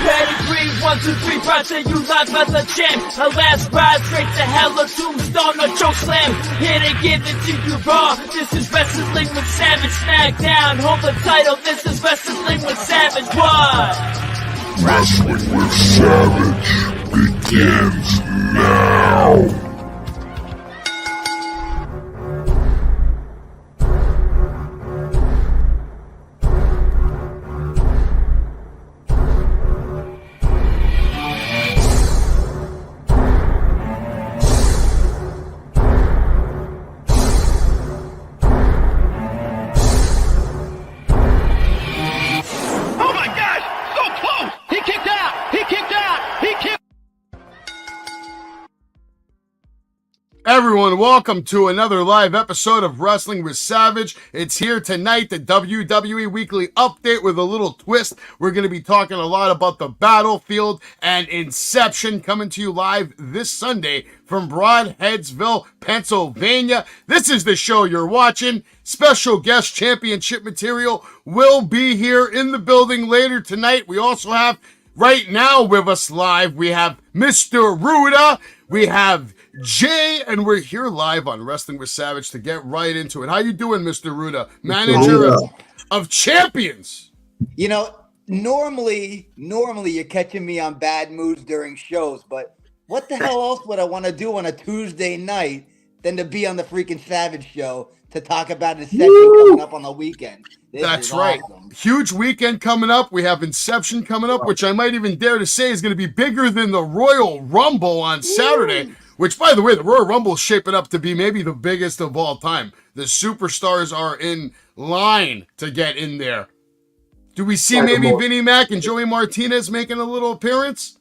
Pedigree, 1, 2, 3, project you live as a champ. A last ride straight to hell, a tombstone, a choke slam. Here to give it to you raw. This is Wrestling with Savage. SmackDown, hold the title. This is Wrestling with Savage. What? Wrestling with Savage begins now. Everyone, welcome to another live episode of Wrestling with Savage. It's here tonight, the WWE Weekly update with a little twist. We're going to be talking a lot about the Battlefield and Inception, coming to you live this Sunday from Broadheadsville, Pennsylvania. This is the show you're watching. Special guest championship material will be here in the building later tonight. We also have right now with us live, we have Mr. Ruda, we have Jay, and we're here live on Wrestling with Savage to get right into it. How you doing, Mr. Ruda? Manager of champions. You know, normally you're catching me on bad moods during shows, but what the hell else would I want to do on a Tuesday night than to be on the freaking Savage show to talk about Inception coming up on the weekend? That's right. Awesome. Huge weekend coming up. We have Inception coming up, which I might even dare to say is going to be bigger than the Royal Rumble on Saturday. Which, by the way, the Royal Rumble is shaping up to be maybe the biggest of all time. The superstars are in line to get in there. Do we see maybe Vinnie Mac and Joey Martinez making a little appearance?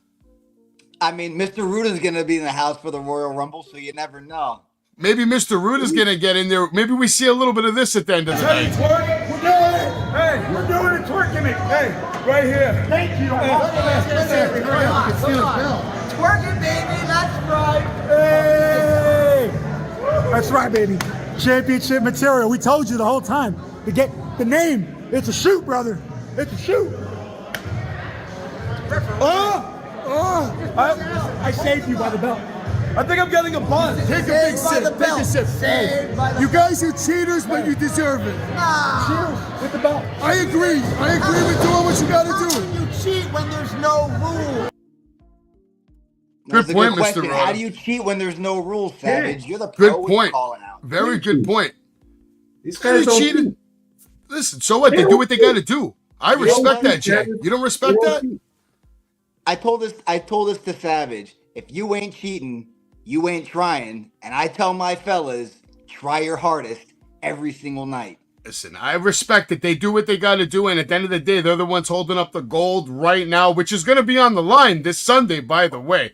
I mean, Mr. Ruda's going to be in the house for the Royal Rumble, so you never know. Maybe Mr. Ruda's going to get in there. Maybe we see a little bit of this at the end of the night. Twerk, we're doing it. Hey, we're doing it. Twerk gimmick. Hey, right here. Thank you. Twerking, baby, that's right. Hey! That's right, baby. Championship material. We told you the whole time to get the name. It's a shoot, brother. It's a shoot. I saved you by the belt. I think I'm getting a buzz. Take a big sip. Take a sip. Hey, you guys are cheaters, but you deserve it. Cheers with the belt. I agree. I agree with doing what you got to do. You cheat when there's no rule. Good point, Mr. Ruda. How do you cheat when there's no rules, Savage? You're the pro. Good point. Calling out. Very good point. These guys don't cheated. Listen, so what? They do what they got to do. I respect that, Jay. You don't respect that? I told this to Savage. If you ain't cheating, you ain't trying. And I tell my fellas, try your hardest every single night. Listen, I respect that they do what they got to do, and at the end of the day, they're the ones holding up the gold right now, which is going to be on the line this Sunday, by the way.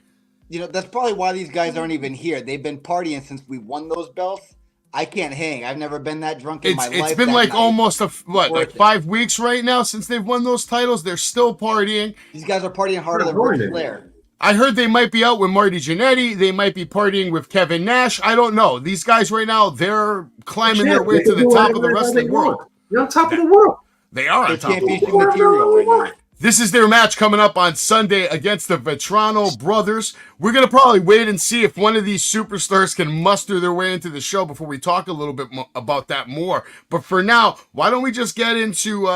You know, that's probably why these guys aren't even here. They've been partying since we won those belts. I can't hang. I've never been that drunk in my life. It's been like almost like 5 weeks right now since they've won those titles. They're still partying. These guys are partying harder than Ric Flair. I heard they might be out with Marty Jannetty. They might be partying with Kevin Nash. I don't know. These guys right now, they're climbing their way to the top of the wrestling world. They're on top of the world. They are on top of the championship world. material right now. This is their match coming up on Sunday against the Vetrano brothers. We're going to probably wait and see if one of these superstars can muster their way into the show before we talk a little bit about that more. But for now, why don't we just get into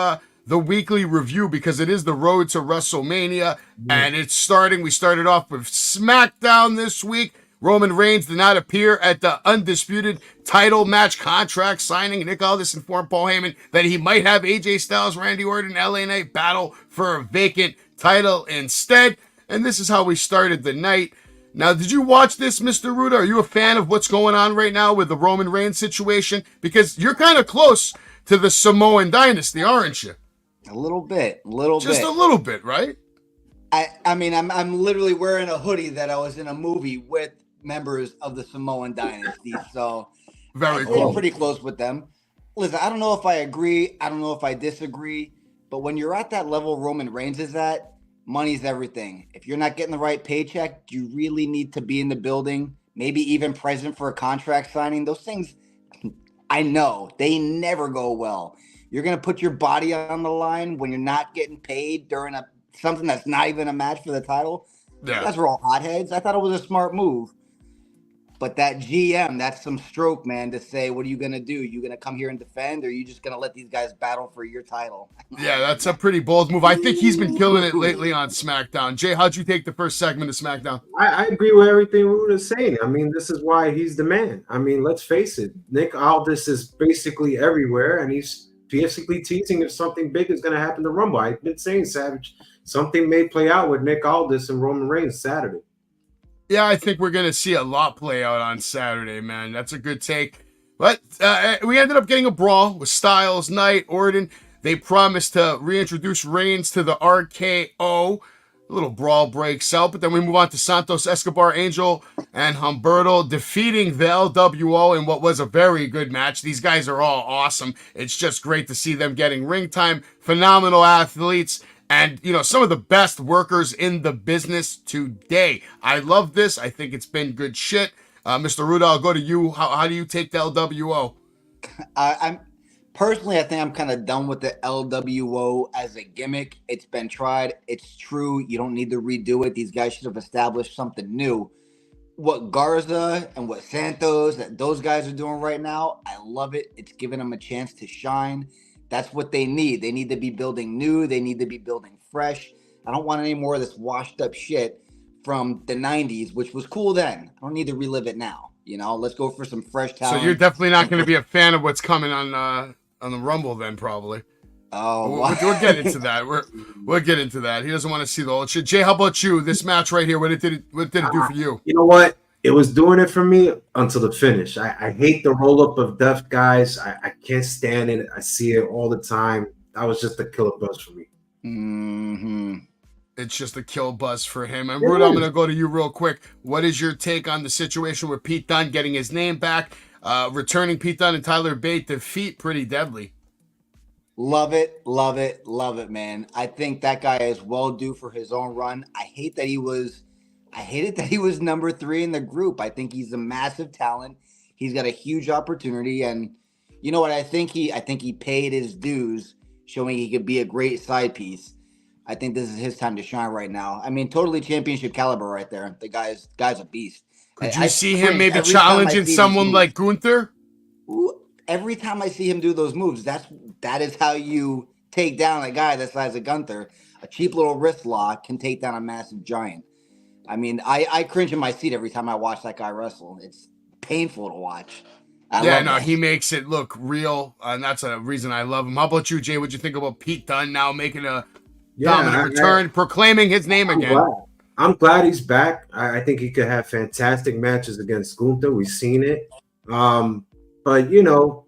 the weekly review, because it is the road to WrestleMania, and it's starting. We started off with SmackDown this week. Roman Reigns did not appear at the undisputed title match contract signing. Nick Aldis informed Paul Heyman that he might have AJ Styles, Randy Orton, LA Knight battle for a vacant title instead. And this is how we started the night. Now, did you watch this, Mr. Ruda? Are you a fan of what's going on right now with the Roman Reigns situation? Because you're kind of close to the Samoan dynasty, aren't you? A little bit. Just a little bit, right? I mean, I'm literally wearing a hoodie that I was in a movie with members of the Samoan dynasty, so very cool. I'm pretty close with them. Listen, I don't know if I agree, I don't know if I disagree, but when you're at that level Roman Reigns is at, money's everything. If you're not getting the right paycheck, you really need to be in the building, maybe even present for a contract signing. Those things, I know, they never go well. You're gonna put your body on the line when you're not getting paid during something that's not even a match for the title. Yeah. You guys are all hotheads. I thought it was a smart move. But that GM, that's some stroke, man, to say, what are you going to do? You going to come here and defend, or are you just going to let these guys battle for your title? Yeah, that's a pretty bold move. I think he's been killing it lately on SmackDown. Jay, how'd you take the first segment of SmackDown? I agree with everything Ruda's saying. I mean, this is why he's the man. I mean, let's face it. Nick Aldis is basically everywhere, and he's basically teasing if something big is going to happen to Rumble. I've been saying, Savage, something may play out with Nick Aldis and Roman Reigns Saturday. Yeah, I think we're going to see a lot play out on Saturday, man. That's a good take. But we ended up getting a brawl with Styles, Knight, Orton. They promised to reintroduce Reigns to the RKO. A little brawl breaks out, but then we move on to Santos Escobar, Angel, and Humberto defeating the LWO in what was a very good match. These guys are all awesome. It's just great to see them getting ring time. Phenomenal athletes. And, you know, some of the best workers in the business today. I love this. I think it's been good shit. Mr. Ruda, I'll go to you. How do you take the LWO? I'm personally, I think I'm kind of done with the LWO as a gimmick. It's been tried. It's true. You don't need to redo it. These guys should have established something new. What Garza and what Santos, that those guys are doing right now, I love it. It's giving them a chance to shine. That's what they need. They need to be building new. They need to be building fresh. I don't want any more of this washed up shit from the 90s, which was cool then. I don't need to relive it now. You know, let's go for some fresh talent. So you're definitely not going to be a fan of what's coming on the Rumble then, probably. Oh, we'll get into that. We'll get into that. He doesn't want to see the old shit. Jay, how about you? This match right here, what did it do for you? You know what? It was doing it for me until the finish. I hate the roll-up of deaf guys. I can't stand it. I see it all the time. That was just a killer buzz for me. Mm-hmm. It's just a kill buzz for him. And Rude, I'm going to go to you real quick. What is your take on the situation with Pete Dunne getting his name back, returning Pete Dunne and Tyler Bate defeat Pretty Deadly? Love it, love it, love it, man. I think that guy is well due for his own run. I hated that he was number 3 in the group. I think he's a massive talent. He's got a huge opportunity, and you know what? I think he paid his dues, showing he could be a great side piece. I think this is his time to shine right now. I mean, totally championship caliber right there. The guy's a beast. Could you see him maybe challenging someone like Gunther? Every time I see him do those moves, that is how you take down a guy the size of Gunther. A cheap little wrist lock can take down a massive giant. I mean, I cringe in my seat every time I watch that guy wrestle. It's painful to watch. He makes it look real, and that's a reason I love him. How about you, Jay? What'd you think about Pete Dunne now making a dominant return, proclaiming his name again? I'm glad he's back. I think he could have fantastic matches against Gunther. We've seen it. But you know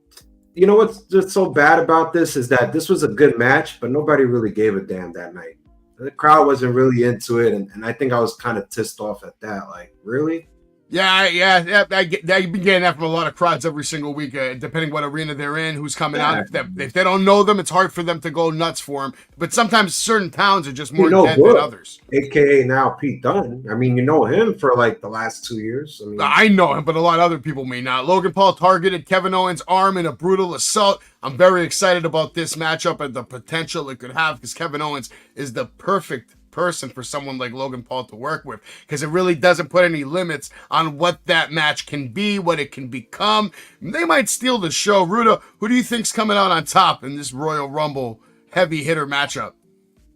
what's just so bad about this is that this was a good match, but nobody really gave a damn that night. The crowd wasn't really into it, and I think I was kind of pissed off at that. Like, really? Yeah. I've been getting that from a lot of crowds every single week, depending what arena they're in, who's coming out. If they don't know them, it's hard for them to go nuts for them. But sometimes certain towns are just more dead than others. AKA now Pete Dunne. I mean, you know him for like the last 2 years. I know him, but a lot of other people may not. Logan Paul targeted Kevin Owens' arm in a brutal assault. I'm very excited about this matchup and the potential it could have, because Kevin Owens is the perfect person for someone like Logan Paul to work with, because it really doesn't put any limits on what that match can be, what it can become. They might steal the show. Ruda, who do you think's coming out on top in this Royal Rumble heavy hitter matchup?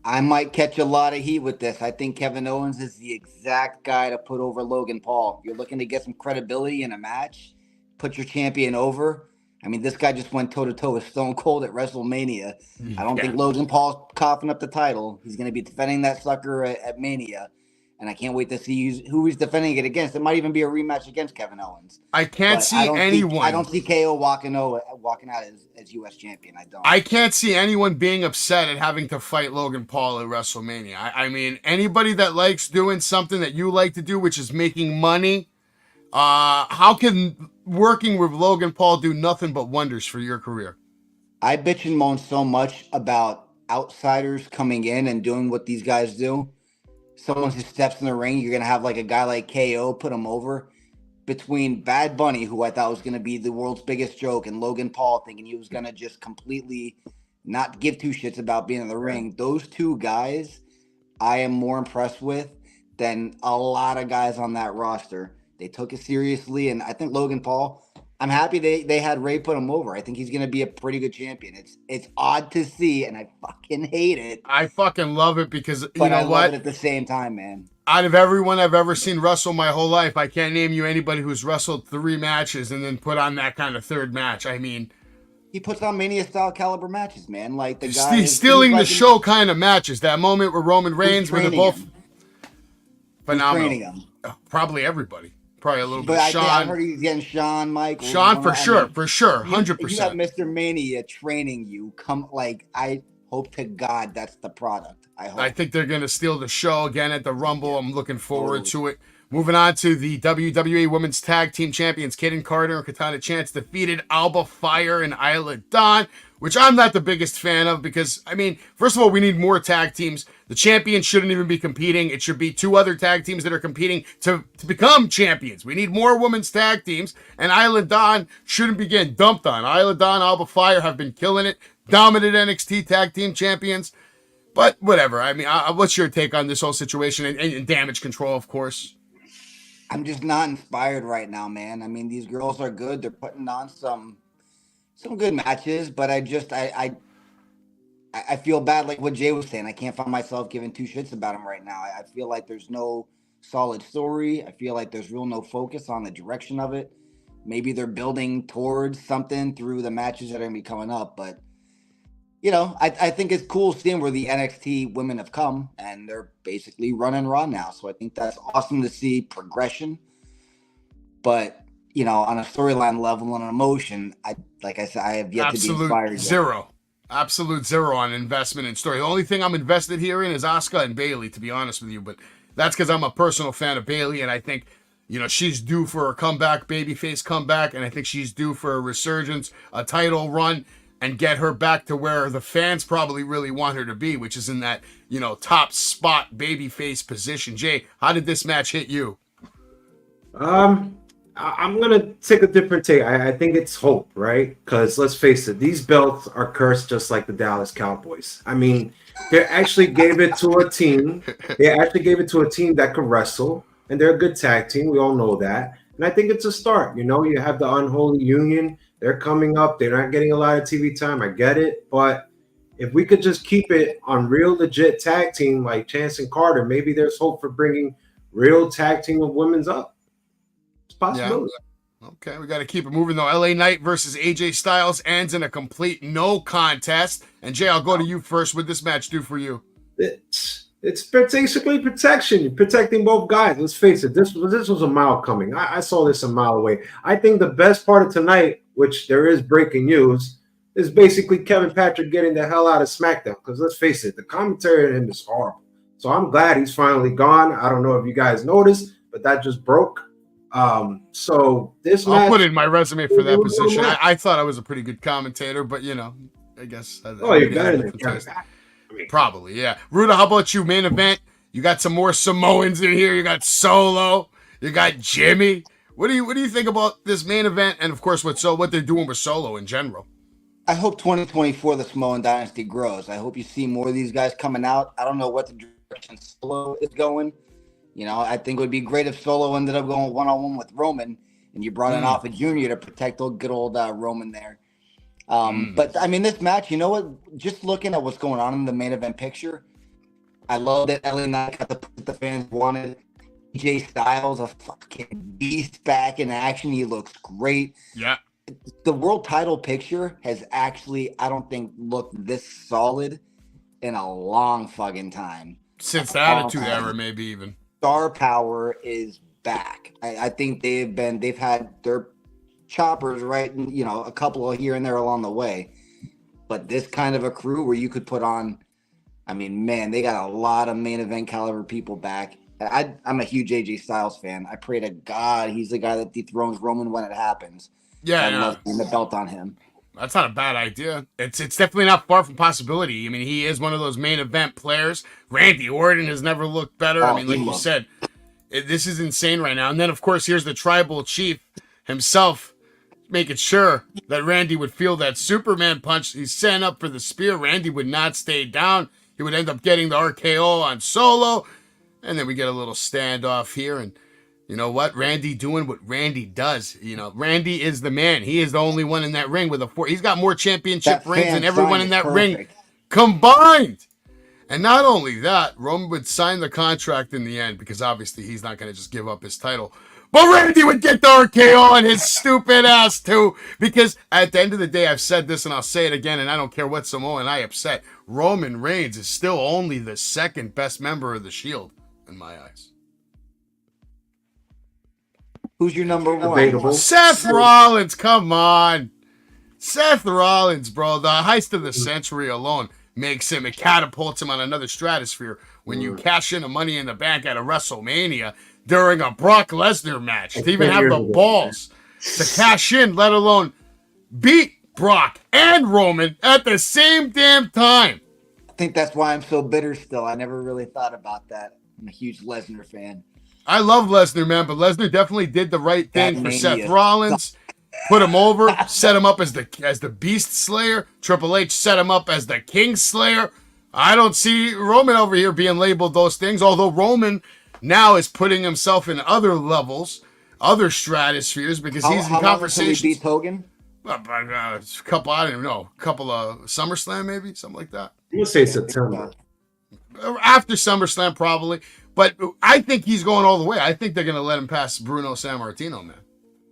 I might catch a lot of heat with this. I think Kevin Owens is the exact guy to put over Logan Paul. You're looking to get some credibility in a match, put your champion over. I mean, this guy just went toe-to-toe with Stone Cold at WrestleMania. I don't think Logan Paul's coughing up the title. He's going to be defending that sucker at Mania, and I can't wait to see who he's defending it against. It might even be a rematch against Kevin Owens. I can't see anyone. I don't see KO walking out as U.S. champion. I can't see anyone being upset at having to fight Logan Paul at WrestleMania. I mean, anybody that likes doing something that you like to do, which is making money, how can working with Logan Paul do nothing but wonders for your career? I bitch and moan so much about outsiders coming in and doing what these guys do. Someone who steps in the ring, you're going to have like a guy like KO put him over. Between Bad Bunny, who I thought was going to be the world's biggest joke, and Logan Paul thinking he was going to just completely not give two shits about being in the ring. Those two guys, I am more impressed with than a lot of guys on that roster. They took it seriously, and I think Logan Paul. I'm happy they had Ray put him over. I think he's going to be a pretty good champion. It's odd to see, and I fucking hate it. I fucking love it because But you know I love what? it at the same time, man. Out of everyone I've ever seen wrestle my whole life, I can't name you anybody who's wrestled 3 matches and then put on that kind of third match. I mean, He puts on Mania-style caliber matches, man. Like the guy stealing the show kind of matches. That moment where Roman Reigns, where they're both phenomenal. Training him. Probably everybody. Probably a little But bit. I Sean, heard he's getting Sean, Mike. Sean for sure, 100%. You have Mr. Mania training you. I hope to God that's the product. I think they're going to steal the show again at the Rumble. I'm looking forward to it. Moving on to the WWE Women's Tag Team Champions, Kaden Carter and Katana Chance defeated Alba Fire and Isla Dawn, which I'm not the biggest fan of because, I mean, first of all, we need more tag teams. The champions shouldn't even be competing. It should be 2 other tag teams that are competing to become champions. We need more women's tag teams, and Isla Dawn shouldn't be getting dumped on. Isla Dawn, Alba Fire have been killing it, dominant NXT Tag Team Champions, but whatever. I mean, what's your take on this whole situation and Damage Control, of course? I'm just not inspired right now, man. I mean, these girls are good. They're putting on some good matches, but I feel bad, like what Jay was saying. I can't find myself giving 2 shits about them right now. I feel like there's no solid story. I feel like there's no focus on the direction of it. Maybe they're building towards something through the matches that are going to be coming up, but you know, I think it's cool seeing where the NXT women have come, and they're basically running Raw now. So I think that's awesome to see progression. But you know, on a storyline level and an emotion, like I said, I have yet to be inspired. Absolute zero on investment in story. The only thing I'm invested here in is Asuka and Bayley, to be honest with you. But that's because I'm a personal fan of Bayley, and I think, you know, she's due for a comeback, babyface comeback, and I think she's due for a resurgence, a title run, and get her back to where the fans probably really want her to be, which is in that, you know, top spot babyface position. Jay, how did this match hit you? I'm going to take a different take. I think it's hope, right? Because let's face it, these belts are cursed just like the Dallas Cowboys. I mean, they actually gave it to a team. They actually gave it to a team that could wrestle, and they're a good tag team. We all know that. And I think it's a start. You know, you have the Unholy Union. They're coming up. They're not getting a lot of TV time. I get it. But if we could just keep it on real legit tag team like Chance and Carter, maybe there's hope for bringing real tag team of women's up. It's possible. Yeah. Okay, we got to keep it moving, though. LA Knight versus AJ Styles ends in a complete no contest. And Jay, I'll go to you first. What this match do for you? It's basically protection. You're protecting both guys. Let's face it. This was a mile coming. I saw this a mile away. I think the best part of tonight, which there is breaking news, is basically Kevin Patrick getting the hell out of SmackDown. Because let's face it, the commentary on him is horrible. So I'm glad he's finally gone. I don't know if you guys noticed, but that just broke. So this match, I'll put in my resume for that position. I thought I was a pretty good commentator, but you know, I guess. You're better than Kevin Patrick. Probably, yeah. Ruda, how about you? Main event. You got some more Samoans in here. You got Solo. You got Jimmy. What do you think about this main event? And of course, what they're doing with Solo in general. I hope 2024 the Samoan dynasty grows. I hope you see more of these guys coming out. I don't know what the direction Solo is going. You know, I think it would be great if Solo ended up going one-on-one with Roman, and you brought in Alpha Jr. to protect good old Roman there. But I mean, this match, you know what? Just looking at what's going on in the main event picture, I love that LA Knight got the fans wanted. AJ Styles, a fucking beast back in action. He looks great. Yeah. The world title picture has actually, I don't think, looked this solid in a long fucking time. Since the Attitude Era, maybe even. Star power is back. I think they've had their choppers, right? And, you know, a couple here and there along the way. But this kind of a crew where you could put on, I mean, man, they got a lot of main event caliber people back. I'm a huge AJ Styles fan. I pray to God he's the guy that dethrones Roman when it happens. Yeah, I love the belt on him. That's not a bad idea. It's definitely not far from possibility. I mean, he is one of those main event players. Randy Orton has never looked better. I mean, like you said, this is insane right now. And then, of course, here's the tribal chief himself, making sure that Randy would feel that Superman punch. He's setting up for the spear. Randy would not stay down. He would end up getting the RKO on Solo. And then we get a little standoff here. And you know what? Randy doing what Randy does. You know, Randy is the man. He is the only one in that ring with a 4. He's got more championship rings than everyone in that ring combined. And not only that, Roman would sign the contract in the end because obviously he's not going to just give up his title. But Randy would get the RKO on his stupid ass too. Because at the end of the day, I've said this and I'll say it again, and I don't care what Samoan I upset. Roman Reigns is still only the second best member of the Shield in my eyes. Who's your number one? Debatable. Seth Rollins, come on. Seth Rollins, bro. The heist of the century alone makes him, it catapults him on another stratosphere when you cash in the Money in the Bank at a WrestleMania during a Brock Lesnar match. To even have the balls to cash in, let alone beat Brock and Roman at the same damn time. I think that's why I'm so bitter still. I never really thought about that. I'm a huge Lesnar fan. I love Lesnar, man, but Lesnar definitely did the right thing for Seth Rollins. Put him over, set him up as the Beast Slayer. Triple H set him up as the King Slayer. I don't see Roman over here being labeled those things, although Roman now is putting himself in other levels, other stratospheres, because he's in conversations. He beat Hogan? A couple, I don't even know, a couple of SummerSlam maybe, something like that. We'll say September. After SummerSlam, probably. But I think he's going all the way. I think they're going to let him pass Bruno Sammartino, man.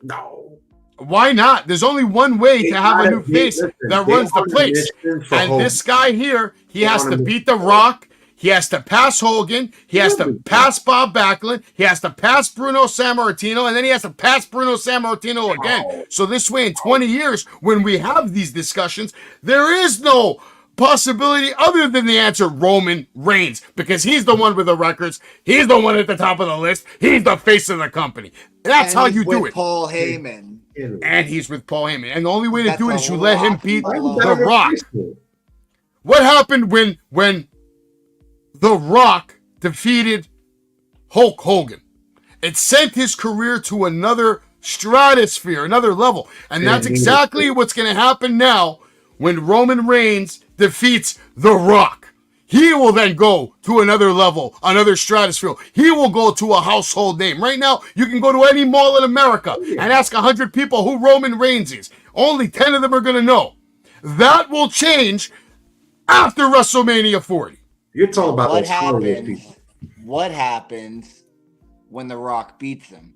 No. Why not? There's only one way to have a new face that runs the place. And this guy here, he has to beat The Rock. He has to pass Hogan. He has to pass Bob Backlund. He has to pass Bruno Sammartino. And then he has to pass Bruno Sammartino again. So this way, in 20 years, when we have these discussions, there is no possibility other than the answer Roman Reigns, because he's the one with the records. He's the one at the top of the list. He's the face of the company. That's how you do it. Paul Heyman. And he's with Paul Heyman. And the only way to do it is you let him beat The Rock. What happened when The Rock defeated Hulk Hogan? It sent his career to another stratosphere, another level. And that's exactly what's going to happen now when Roman Reigns defeats The Rock. He will then go to another level, another stratosphere. He will go to a household name. Right now, you can go to any mall in America and ask 100 people who Roman Reigns is. Only 10 of them are going to know. That will change after WrestleMania 40. You're talking about those people. What happens when The Rock beats him?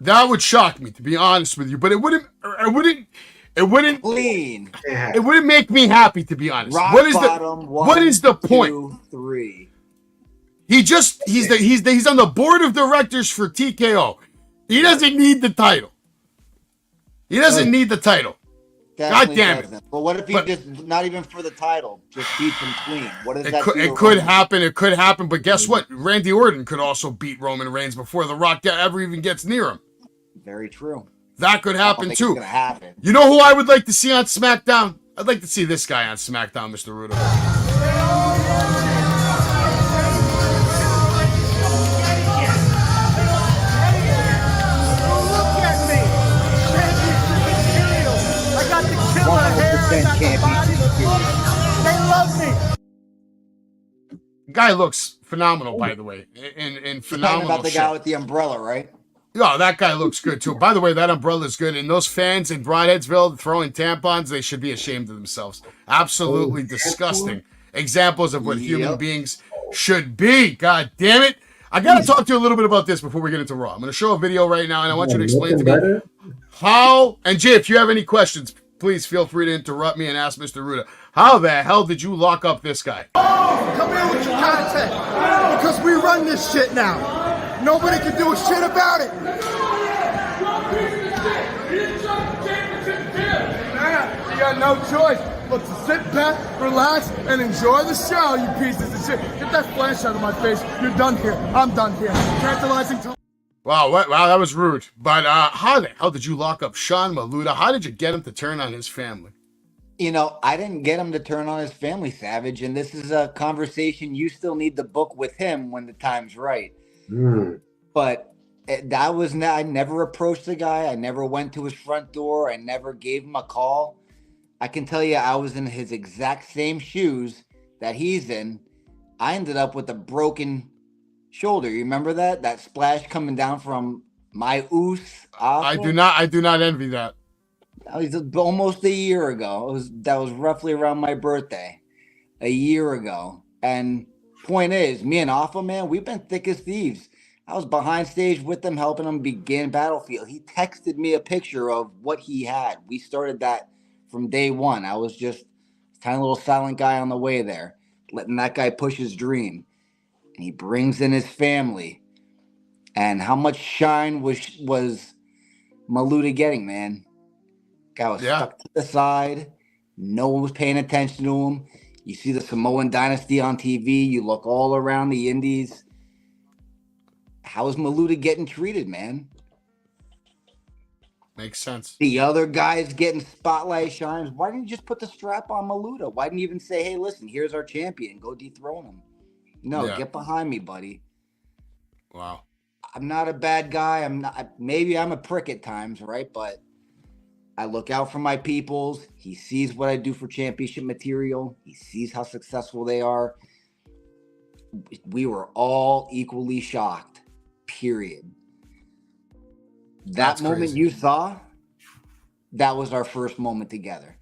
That would shock me, to be honest with you. But it wouldn't clean. It wouldn't make me happy, to be honest. Rock What is bottom, what is the point? 2, 3. He's on the board of directors for TKO. He doesn't need the title. He doesn't need the title. God damn it. But what if he just not even for the title, just beats him clean? What does that do? It could happen. It could happen. But guess what? Randy Orton could also beat Roman Reigns before The Rock ever even gets near him. Very true. That could happen too. It's gonna happen. You know who I would like to see on SmackDown? I'd like to see this guy on SmackDown, Mr. Rudo. I got the killer hair. They love me. Guy looks phenomenal, by the way. In phenomenal. Talking about the guy with the umbrella, right? Yeah, that guy looks good too. By the way, that umbrella's good. And those fans in Broadheadsville throwing tampons, they should be ashamed of themselves. Absolutely disgusting examples of what human beings should be. God damn it. I got to talk to you a little bit about this before we get into Raw. I'm going to show a video right now, and I want you to explain to me how, and Jay, if you have any questions, please feel free to interrupt me and ask Mr. Ruda. How the hell did you lock up this guy? Come here with your content, because we run this shit now. Nobody can do a shit about it. You got no choice but to sit back, relax, and enjoy the show, you pieces of shit. Get that flash out of my face. You're done here. I'm done here. Tantalizing. Wow, that was rude. But how the hell did you lock up Sean Maluda? How did you get him to turn on his family? You know, I didn't get him to turn on his family, Savage, and this is a conversation you still need to book with him when the time's right. But I never approached the guy. I never went to his front door. I never gave him a call. I can tell you, I was in his exact same shoes that he's in. I ended up with a broken shoulder. You remember that? That splash coming down from my oos. I do not envy that. That was almost a year ago. That was roughly around my birthday, a year ago. And point is, me and Alpha, man, we've been thick as thieves. I was behind stage with him, helping him begin Battlefield. He texted me a picture of what he had. We started that from day one. I was just a tiny little silent guy on the way there, letting that guy push his dream. And he brings in his family. And how much shine was Maluta getting, man? Guy was stuck to the side. No one was paying attention to him. You see the Samoan dynasty on TV. You look all around the indies. How is Maluta getting treated, man? Makes sense. The other guys getting spotlight shines. Why didn't you just put the strap on Maluta? Why didn't you even say, hey, listen, here's our champion. Go dethrone him. No, get behind me, buddy. Wow. I'm not a bad guy. Maybe I'm a prick at times, right? But I look out for my peoples. He sees what I do for championship material. He sees how successful they are. We were all equally shocked, period. That moment crazy. You saw, that was our first moment together.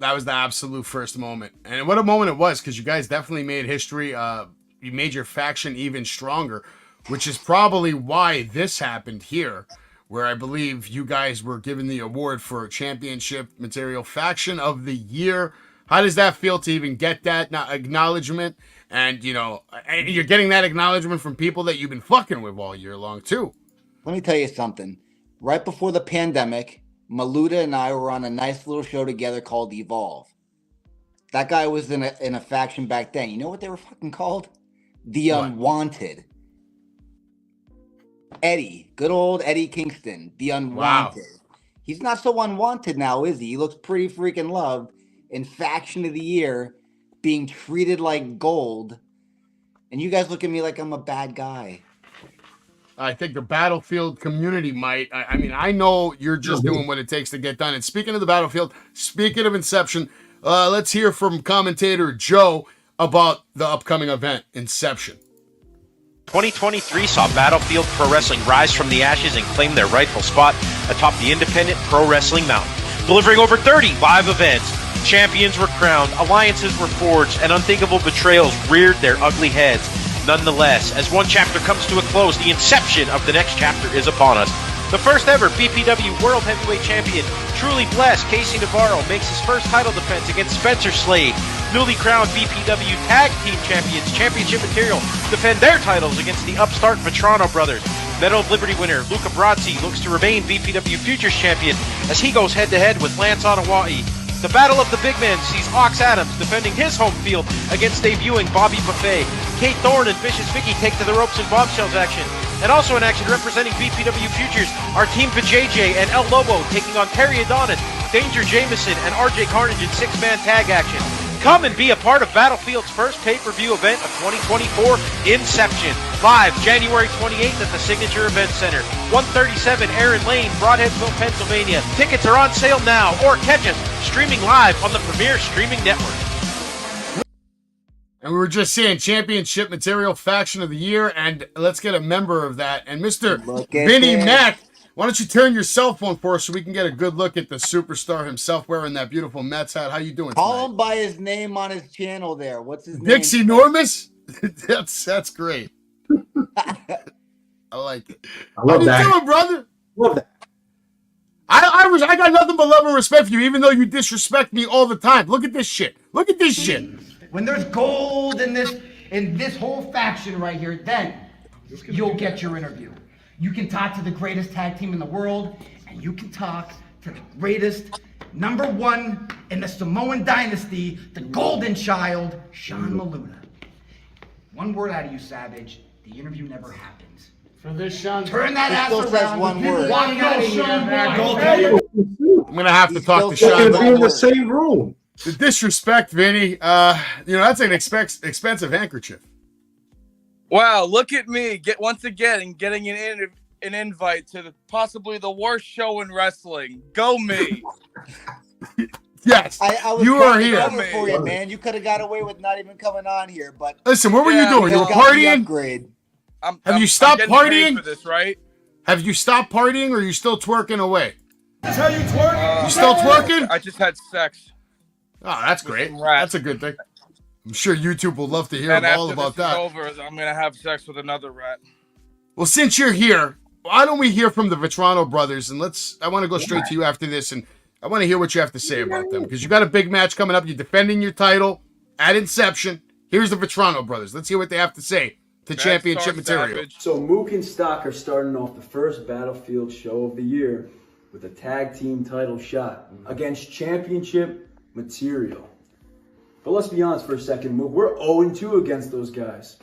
That was the absolute first moment. And what a moment it was, because you guys definitely made history. You made your faction even stronger, which is probably why this happened here, where I believe you guys were given the award for Championship Material Faction of the Year. How does that feel to even get that acknowledgement? And, you know, and you're getting that acknowledgement from people that you've been fucking with all year long, too. Let me tell you something. Right before the pandemic, Maluta and I were on a nice little show together called Evolve. That guy was in a faction back then. You know what they were fucking called? The Unwanted. Eddie. Good old Eddie Kingston. The Unwanted. Wow. He's not so unwanted now, is he? He looks pretty freaking loved in Faction of the Year, being treated like gold. And you guys look at me like I'm a bad guy. I think the Battlefield community might. I mean, I know you're just doing what it takes to get done. And speaking of the Battlefield, speaking of Inception, let's hear from commentator Joe about the upcoming event, Inception. 2023 saw Battlefield Pro Wrestling rise from the ashes and claim their rightful spot atop the independent pro wrestling mountain. Delivering over 30 live events, champions were crowned, alliances were forged, and unthinkable betrayals reared their ugly heads. Nonetheless, as one chapter comes to a close, the inception of the next chapter is upon us. The first ever BPW World Heavyweight Champion, truly blessed, Casey Navarro makes his first title defense against Spencer Slade. Newly crowned BPW Tag Team Champions, Championship Material, defend their titles against the upstart Vetrano brothers. Medal of Liberty winner Luca Brazzi looks to remain BPW Futures Champion as he goes head-to-head with Lance Onawai. The Battle of the Big Men sees Ox Adams defending his home field against debuting Bobby Buffet. Kate Thorne and Vicious Vicky take to the ropes in bombshells action. And also in action representing BPW Futures are Team PJJ and El Lobo taking on Terry Adonis, Danger Jameson, and RJ Carnage in six-man tag action. Come and be a part of Battlefield's first pay-per-view event of 2024, Inception. Live January 28th at the Signature Event Center, 137 Aaron Lane, Broadheadville, Pennsylvania. Tickets are on sale now, or catch us streaming live on the Premier Streaming Network. And we were just saying Championship Material Faction of the Year, and let's get a member of that. And Mr. Vinnie Mac, why don't you turn your cell phone for us so we can get a good look at the superstar himself wearing that beautiful Mets hat. How you doing tonight? Call him by his name on his channel there. What's his name? Dixie Normus? That's great. I like it. I love How you doing, brother? Love that. I got nothing but love and respect for you, even though you disrespect me all the time. Look at this shit. Look at this shit. When there's gold in this whole faction right here, then you'll get your interview. You can talk to the greatest tag team in the world, and you can talk to the greatest number one in the Samoan dynasty, the Golden Child, Sean Maluta. One word out of you, Savage. The interview never happens. For this, Sean, turn that ass still says around. one word. Walk out of here. I'm gonna have to talk to They're Sean. gonna be in the same room. The disrespect, Vinny. That's an expensive handkerchief. Wow, look at me once again getting an invite to possibly the worst show in wrestling. Go me. Yes, I was you trying are to here. cover for you, man. You could have got away with not even coming on here, but Listen, what were you doing? You were got the partying? upgrade. Have you stopped I'm getting paid partying? for this, right? Have you stopped partying, or are you still twerking away? That's how you twerk? You still twerking? I just had sex. Oh, that's great. That's a good thing. I'm sure YouTube will love to hear And all after about this is that. over, I'm gonna have sex with another rat. Well, since you're here, why don't we hear from the Vetrano brothers? And I want to go straight to you after this, and I want to hear what you have to say about them, because you got a big match coming up. You're defending your title at Inception. Here's the Vetrano brothers. Let's hear what they have to say to championship material. Savage. So Mook and Stock are starting off the first Battlefield show of the year with a tag team title shot against championship material. But let's be honest for a second, Mook, we're 0-2 against those guys.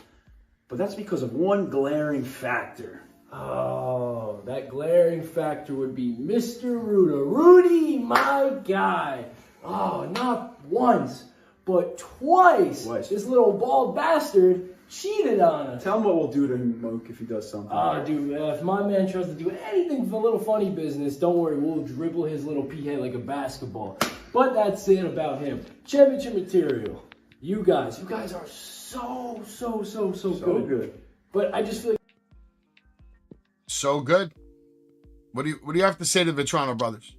But that's because of one glaring factor. Oh, that glaring factor would be Mr. Ruda. Rudy, my guy. Oh, not once, but twice. This little bald bastard cheated on us. Tell him what we'll do to him, Mook, if he does something. Oh, dude, if my man tries to do anything for a little funny business, don't worry, we'll dribble his little pea head like a basketball. But that's it about him. Championship material. You guys are so good. But I just feel like So good. What do you have to say to the Vetrano brothers?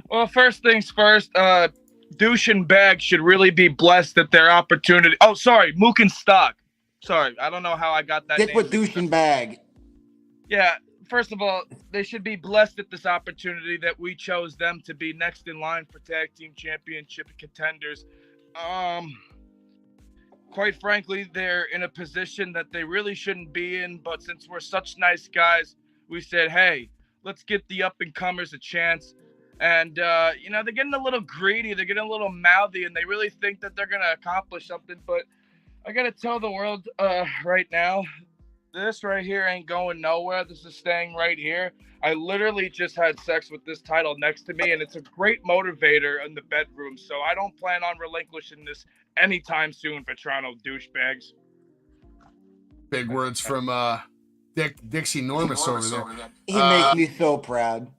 Well, first things first, Douche and Bag should really be blessed at their opportunity. Oh, sorry, Mook and Stock. Sorry, I don't know how I got that Stick name. with Douche and Bag. Yeah, first of all, they should be blessed at this opportunity that we chose them to be next in line for tag team championship contenders. Quite frankly, they're in a position that they really shouldn't be in, but since we're such nice guys, we said, hey, let's get the up-and-comers a chance. And, they're getting a little greedy, they're getting a little mouthy, and they really think that they're going to accomplish something. But I got to tell the world right now, this right here ain't going nowhere. This is staying right here. I literally just had sex with this title next to me, and it's a great motivator in the bedroom. So I don't plan on relinquishing this anytime soon, Vetrano douchebags. Big words from Dixie Normus over there. He makes me so proud.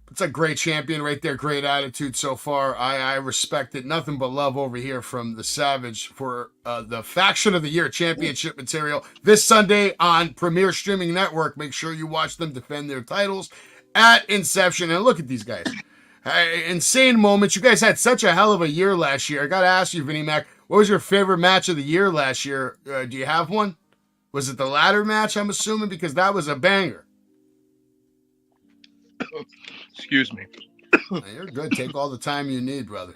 It's a great champion right there. Great attitude so far. I respect it. Nothing but love over here from the Savage for the Faction of the Year championship material this Sunday on Premier Streaming Network. Make sure you watch them defend their titles at Inception. And look at these guys. Insane moments. You guys had such a hell of a year last year. I got to ask you, Vinnie Mac, what was your favorite match of the year last year? Do you have one? Was it the ladder match, I'm assuming? Because that was a banger. Excuse me. You're good. Take all the time you need, brother.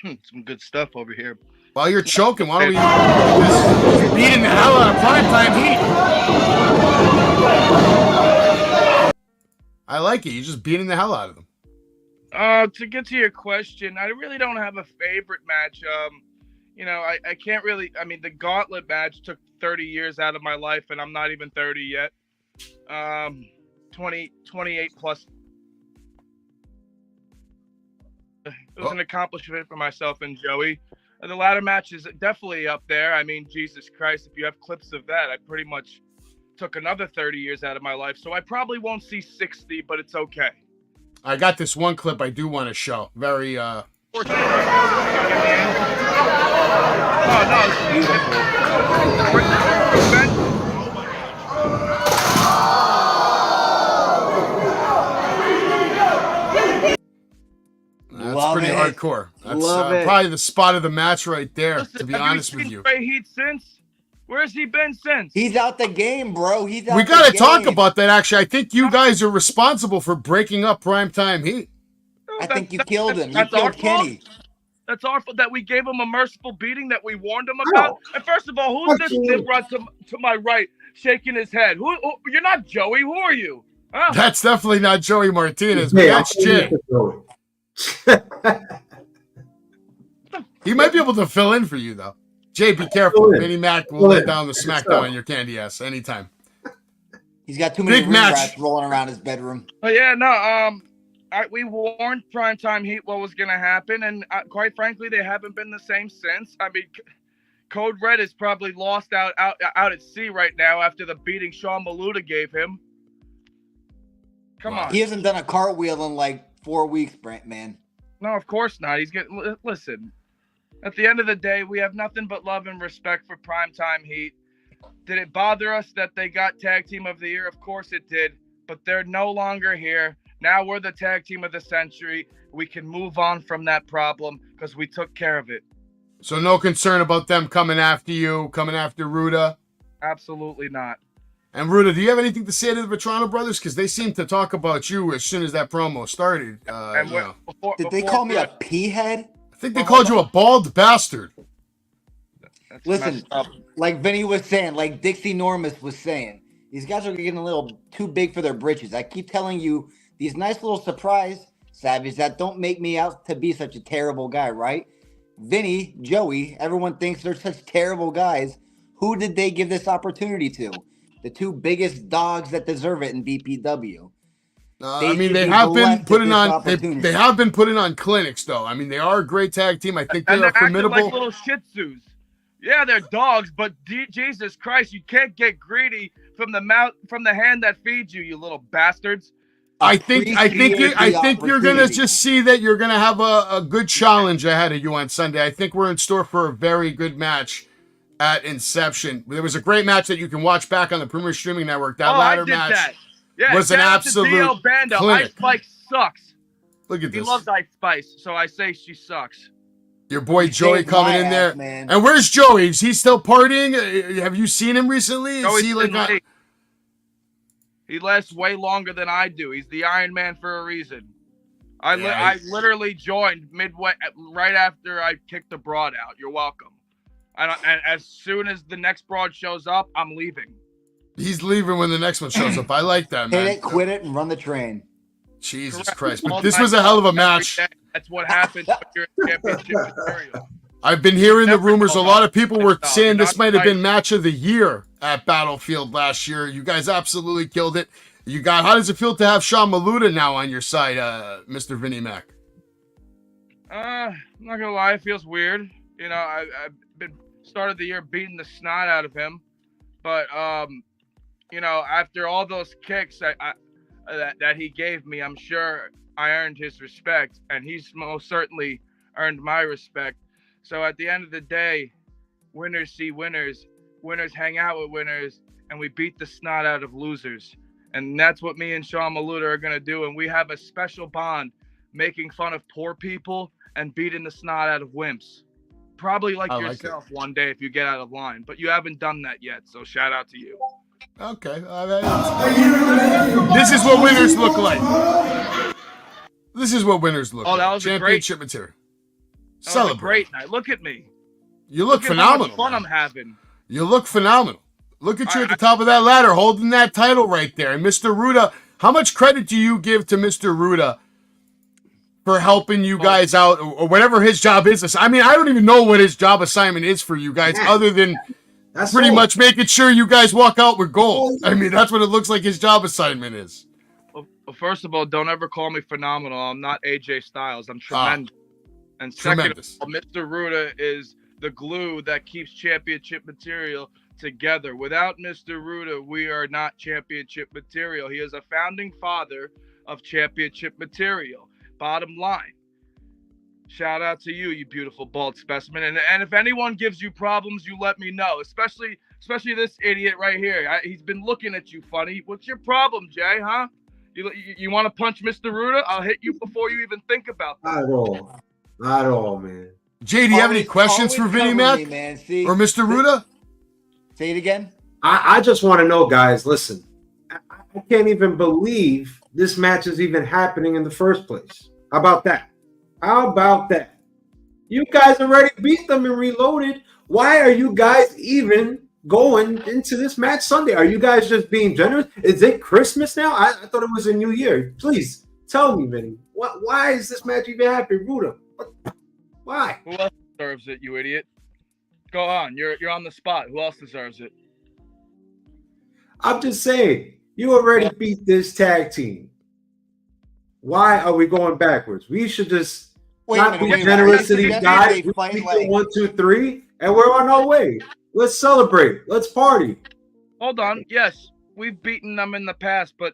Some good stuff over here. While you're choking, why don't we just beating the hell out of primetime heat? I like it. You're just beating the hell out of them. To get to your question, I really don't have a favorite match. I can't really. I mean, the Gauntlet match took 30 years out of my life, and I'm not even 30 yet. 28 plus. It was an accomplishment for myself and Joey. The ladder match is definitely up there. I mean, Jesus Christ, if you have clips of that, I pretty much took another 30 years out of my life. So I probably won't see 60, but it's okay. I got this one clip I do want to show. Very, Oh, no, it's beautiful. That's Love pretty it. hardcore. That's Love it. probably the spot of the match right there, Listen, to be have honest you with seen you. Trey Heat since? Where's he been since? He's out the game, bro. He's out We the got to game. talk about that, actually. I think you guys are responsible for breaking up Primetime Heat. I think you killed him. You That's our killed Kenny. fault. That's our fault that we gave him a merciful beating that we warned him about. And first of all, who's this diprat to my right shaking his head? Who? You're not Joey. Who are you? Huh? That's definitely not Joey Martinez, but that's Jay. He might be able to fill in for you, though. Jay, be careful. Vinnie Mac will lay down the SmackDown in your candy ass anytime. He's got too many Big match. rats rolling around his bedroom. But yeah, no. We warned Primetime Heat what was going to happen, and quite frankly, they haven't been the same since. I mean, Code Red is probably lost out at sea right now after the beating Sean Maluta gave him. Come on. He hasn't done a cartwheel in like 4 weeks, Brent, man. No, of course not. He's getting. Listen, at the end of the day, we have nothing but love and respect for Primetime Heat. Did it bother us that they got Tag Team of the Year? Of course it did, but they're no longer here. Now we're the Tag Team of the Century. We can move on from that problem because we took care of it. So no concern about them coming after you, coming after Ruda? Absolutely not. And Ruda, do you have anything to say to the Vetrano brothers? Because they seem to talk about you as soon as that promo started. Did they call me a pea-head? I think they called you a bald bastard. Listen, like Vinny was saying, like Dixie Normus was saying, these guys are getting a little too big for their britches. I keep telling you, these nice little surprise Savage that don't make me out to be such a terrible guy, right? Vinny, Joey, everyone thinks they're such terrible guys. Who did they give this opportunity to? The two biggest dogs that deserve it in BPW. I mean, they have been putting on. They have been putting on clinics, though. I mean, they are a great tag team. I think they are formidable. Acting like little Shih Tzus. Yeah, they're dogs, but Jesus Christ, you can't get greedy from the hand that feeds you, you little bastards. I think you're gonna just see that you're gonna have a good challenge ahead of you on Sunday. I think we're in store for a very good match at Inception. There was a great match that you can watch back on the Premier Streaming Network. That ladder match was an absolute clinic. Ice Spice sucks. Look at this. He loves Ice Spice, so I say she sucks. Your boy Joey coming in there. Man. And where's Joey? Is he still partying? Have you seen him recently? Is he like he lasts way longer than I do. He's the Iron Man for a reason. I literally joined midway, right after I kicked the broad out. You're welcome. And as soon as the next broad shows up, I'm leaving. He's leaving when the next one shows up. I like that, man. Hit it, quit it, and run the train. Jesus Christ. But this was a hell of a match. That's what happens when you're in championship material. I've been hearing the rumors. A lot of people were saying this might have been match of the year at Battlefield last year. You guys absolutely killed it. How does it feel to have Sean Maluta now on your side, Mr. Vinnie Mac? I'm not gonna lie, it feels weird. You know, I've been started the year beating the snot out of him, but you know, after all those kicks that he gave me, I'm sure I earned his respect, and he's most certainly earned my respect. So at the end of the day, winners see winners, winners hang out with winners, and we beat the snot out of losers. And that's what me and Sean Maluta are going to do. And we have a special bond making fun of poor people and beating the snot out of wimps. Probably like yourself one day if you get out of line. But you haven't done that yet, so shout out to you. Okay. This is what winners look like. This is what winners look like. That was championship material. That was a great night. Look at me. You look phenomenal. How much fun I'm having. You look phenomenal. Look at you at the top of that ladder holding that title right there. And Mr. Ruda, how much credit do you give to Mr. Ruda for helping you guys out or whatever his job is? I mean, I don't even know what his job assignment is for you guys other than pretty much making sure you guys walk out with gold. I mean, that's what it looks like his job assignment is. Well, first of all, don't ever call me phenomenal. I'm not AJ Styles. I'm tremendous. And second of all, Mr. Ruda is the glue that keeps championship material together. Without Mr. Ruda, we are not championship material. He is a founding father of championship material. Bottom line. Shout out to you, you beautiful bald specimen. And if anyone gives you problems, you let me know. Especially this idiot right here. He's been looking at you funny. What's your problem, Jay, huh? You want to punch Mr. Ruda? I'll hit you before you even think about that. Not at all, man. Jay, do you have any questions for Vinnie Mac or Mr. Ruda? Say it again. I just want to know, guys, listen. I can't even believe this match is even happening in the first place. How about that? You guys already beat them and reloaded. Why are you guys even going into this match Sunday? Are you guys just being generous? Is it Christmas now? I thought it was a new year. Please tell me, Vinny. Why is this match even happening, Ruda? Why? Who else deserves it, you idiot? Go on. You're on the spot. Who else deserves it? I'm just saying, you already beat this tag team. Why are we going backwards? We should just Wait a not minute, be wait a minute. generous to Are you these suggesting guys. they We fight beat like- them 1, 2, 3, and we're on our way. Let's celebrate. Let's party. Hold on. Yes, we've beaten them in the past, but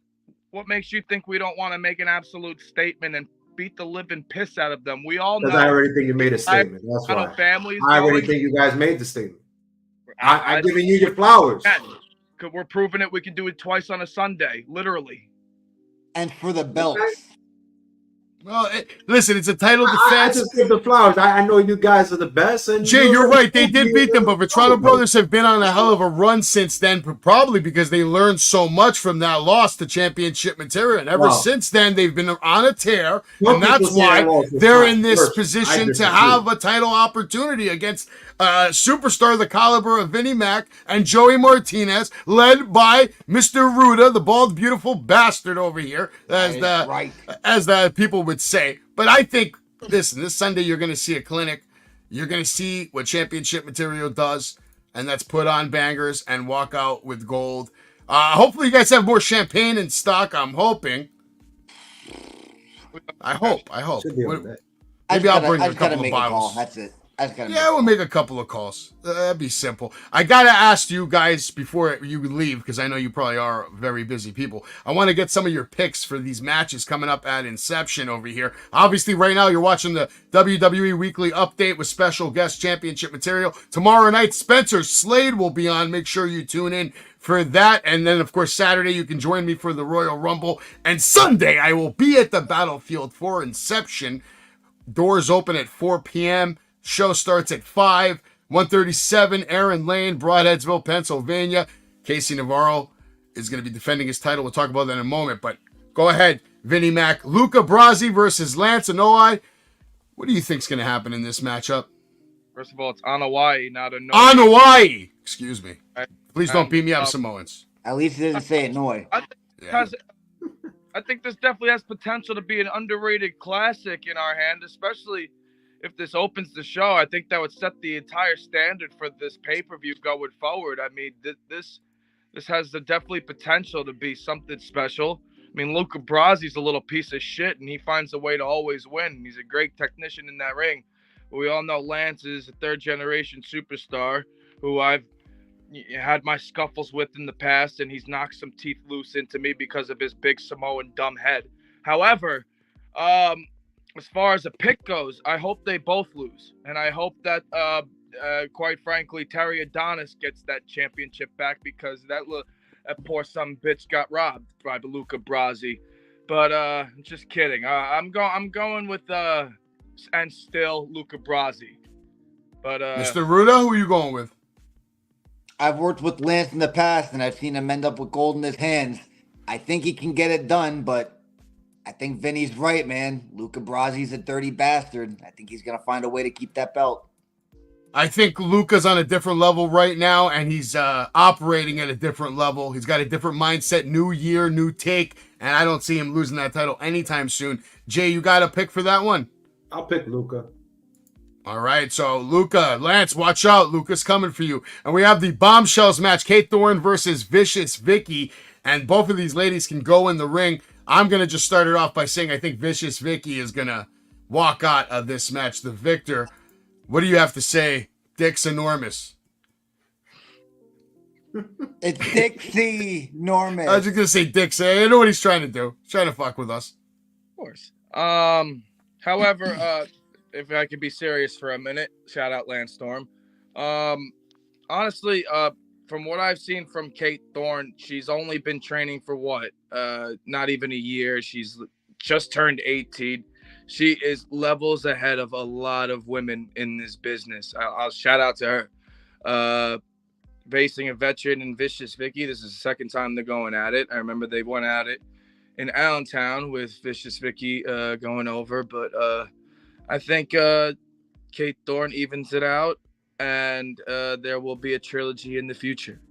what makes you think we don't want to make an absolute statement and beat the living piss out of them? We all know. Because I already think you made a statement. That's I know why. families I already going. think you guys made the statement. I'm giving you your flowers. We're proving it. We can do it twice on a Sunday, literally. And for the belts. Well, listen, it's a title I defense. just give the flowers. I know you guys are the best. And Jay, you're right. They did beat them, but Vetrano Oh, Brothers have been on a hell of a run since then, probably because they learned so much from that loss to championship material. And ever Wow. since then, they've been on a tear. Some And that's people say why that loss was they're not in this worse. I position to disagree. have a title opportunity against superstar the caliber of Vinnie Mac and Joey Martinez, led by Mr. Ruda, the bald, beautiful bastard over here, as the people would say. But I think, listen, this Sunday you're going to see a clinic. You're going to see what championship material does, and that's put on bangers and walk out with gold. Hopefully you guys have more champagne in stock. I'm hoping. I hope. Maybe I'll bring a couple of bottles. That's it. Yeah, we'll make a couple of calls. That'd be simple. I gotta ask you guys before you leave, because I know you probably are very busy people. I want to get some of your picks for these matches coming up at Inception over here. Obviously, right now you're watching the WWE Weekly Update with special guest championship material. Tomorrow night, Spencer Slade will be on. Make sure you tune in for that. And then, of course, Saturday, you can join me for the Royal Rumble. And Sunday, I will be at the Battlefield for Inception. Doors open at 4 p.m. Show starts at 5. 137 Aaron Lane, Broadheadsville, Pennsylvania. Casey Navarro is going to be defending his title. We'll talk about that in a moment. But go ahead, Vinnie Mac. Luca Brasi versus Lance Anoa'i. What do you think's going to happen in this matchup? First of all, it's on Hawaii, not a no. On Hawaii! Excuse me. Please don't beat me up, Samoans. At least he didn't say it, Noi. I think this definitely has potential to be an underrated classic in our hand, especially if this opens the show. I think that would set the entire standard for this pay-per-view going forward. I mean, this has the definitely potential to be something special. I mean, Luca Brasi's a little piece of shit, and he finds a way to always win. He's a great technician in that ring. But we all know Lance is a third-generation superstar who I've had my scuffles with in the past, and he's knocked some teeth loose into me because of his big Samoan dumb head. However, as far as a pick goes, I hope they both lose, and I hope that quite frankly Terry Adonis gets that championship back, because that poor son bitch got robbed by Luca Brasi. But just kidding. I'm going with and still Luca Brasi. But Mr. Ruda, who are you going with? I've worked with Lance in the past, and I've seen him end up with gold in his hands. I think he can get it done, but I think Vinny's right, man. Luca Brasi's a dirty bastard. I think he's going to find a way to keep that belt. I think Luca's on a different level right now, and he's operating at a different level. He's got a different mindset, new year, new take, and I don't see him losing that title anytime soon. Jay, you got a pick for that one? I'll pick Luca. All right, so Luca, Lance, watch out. Luca's coming for you. And we have the Bombshells match, Kate Thorne versus Vicious Vicky, and both of these ladies can go in the ring. I'm going to just start it off by saying I think Vicious Vicky is going to walk out of this match the victor. What do you have to say, Dick's Enormous? It's Dixie Norman. I was just going to say Dick's. I know what he's trying to do. He's trying to fuck with us. Of course. However, if I could be serious for a minute, shout out Lance Storm. Honestly, from what I've seen from Kate Thorne, she's only been training for what? Not even a year. She's just turned 18. She is levels ahead of a lot of women in this business. I'll shout out to her. Facing a veteran in Vicious Vicky. This is the second time they're going at it. I remember they went at it in Allentown with Vicious Vicky going over, but I think Kate Thorne evens it out, and there will be a trilogy in the future.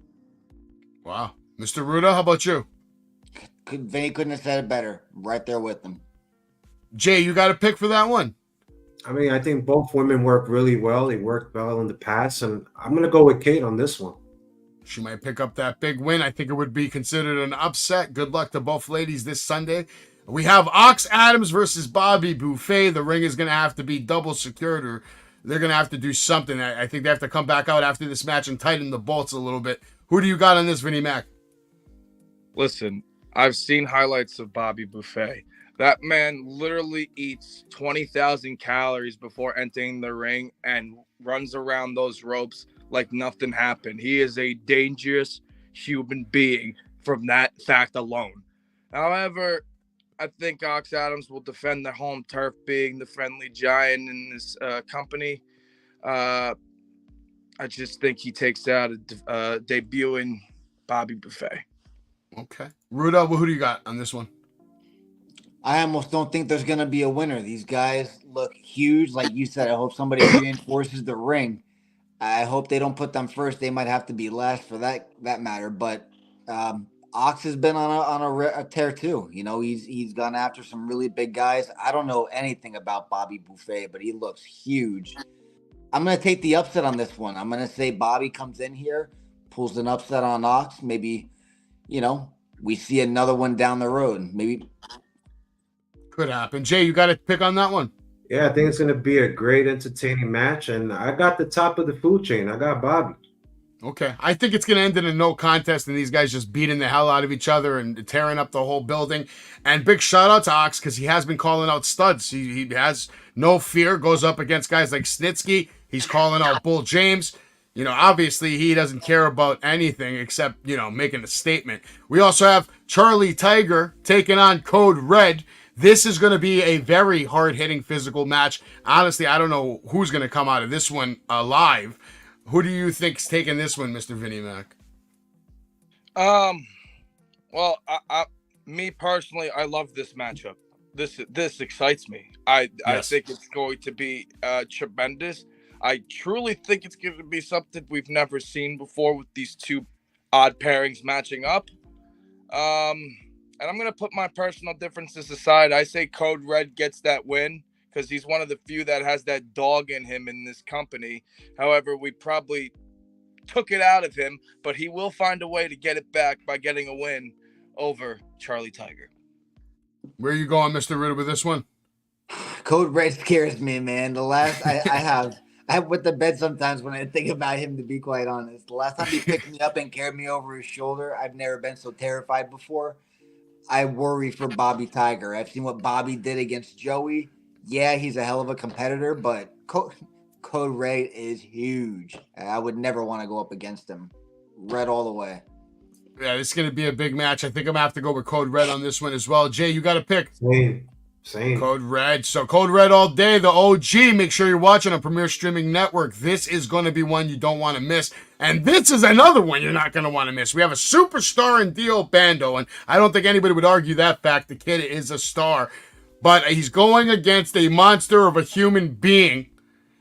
Wow. Mr. Ruda, how about you? Vinny couldn't have said it better. Right there with them. Jay, you got a pick for that one? I mean, I think both women work really well. They worked well in the past, and I'm going to go with Kate on this one. She might pick up that big win. I think it would be considered an upset. Good luck to both ladies this Sunday. We have Ox Adams versus Bobby Buffet. The ring is going to have to be double secured, or they're going to have to do something. I think they have to come back out after this match and tighten the bolts a little bit. Who do you got on this, Vinnie Mac? Listen, I've seen highlights of Bobby Buffet. That man literally eats 20,000 calories before entering the ring and runs around those ropes like nothing happened. He is a dangerous human being from that fact alone. However, I think Ox Adams will defend the home turf, being the friendly giant in this company. I just think he takes out a debuting Bobby Buffet. Okay. Ruda, who do you got on this one? I almost don't think there's going to be a winner. These guys look huge. Like you said, I hope somebody reinforces the ring. I hope they don't put them first. They might have to be last for that matter. But Ox has been on a tear too. You know, he's gone after some really big guys. I don't know anything about Bobby Buffet, but he looks huge. I'm going to take the upset on this one. I'm going to say Bobby comes in here, pulls an upset on Ox. Maybe, you know, we see another one down the road. Maybe. Could happen. Jay, you got a pick on that one? Yeah, I think it's going to be a great, entertaining match. And I got the top of the food chain. I got Bobby. Okay. I think it's going to end in a no contest and these guys just beating the hell out of each other and tearing up the whole building. And big shout out to Ox because he has been calling out studs. He has no fear, goes up against guys like Snitsky. He's calling out Bull James. You know, obviously he doesn't care about anything except, you know, making a statement. We also have Charlie Tiger taking on Code Red. This is going to be a very hard-hitting physical match. Honestly, I don't know who's going to come out of this one alive. Who do you think's taking this one, Mr. Vinnie Mac? Well, me personally, I love this matchup. This excites me. I think it's going to be tremendous. I truly think it's going to be something we've never seen before with these two odd pairings matching up. And I'm going to put my personal differences aside. I say Code Red gets that win because he's one of the few that has that dog in him in this company. However, we probably took it out of him, but he will find a way to get it back by getting a win over Charlie Tiger. Where are you going, Mr. Ritter, with this one? Code Red scares me, man. The last I have with the bed sometimes when I think about him, to be quite honest. The last time he picked me up and carried me over his shoulder, I've never been so terrified before. I worry for Bobby Tiger. I've seen what Bobby did against Joey. Yeah, he's a hell of a competitor, but Code Red is huge. I would never want to go up against him. Red all the way. Yeah, this is going to be a big match. I think I'm going to have to go with Code Red on this one as well. Jay, you got to pick. Same. Code Red. So Code Red all day, the OG. Make sure you're watching on Premier Streaming Network. This is going to be one you don't want to miss. And this is another one you're not going to want to miss. We have a superstar in Dio Bando, and I don't think anybody would argue that fact. The kid is a star. But he's going against a monster of a human being.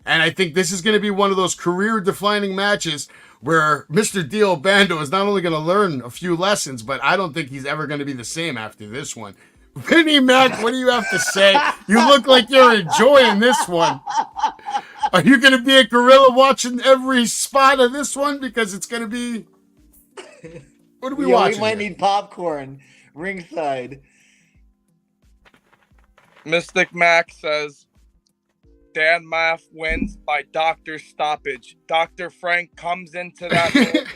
And I think this is going to be one of those career-defining matches where Mr. Dio Bando is not only going to learn a few lessons, but I don't think he's ever going to be the same after this one. Vinnie Mac, what do you have to say? You look like you're enjoying this one. Are you going to be a gorilla watching every spot of this one? Because it's going to be... What are we watching? We might need popcorn ringside. Mystic Mac says, Dan Maff wins by doctor stoppage. Dr. Frank comes into that ring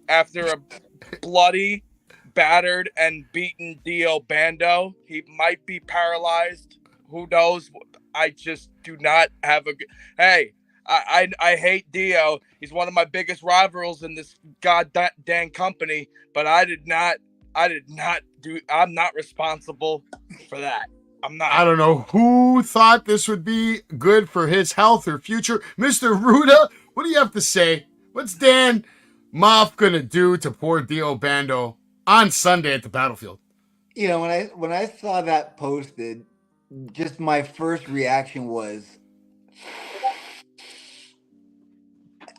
after a bloody, battered, and beaten Dio Bando. He might be paralyzed. Who knows? I just do not have a... Hey, I hate Dio. He's one of my biggest rivals in this goddamn company, but I'm not responsible for that. I'm not. I don't know who thought this would be good for his health or future. Mr. Ruda, what do you have to say? What's Dan Moff going to do to poor Dio Bando on Sunday at the battlefield? You know, when I saw that posted, just my first reaction was,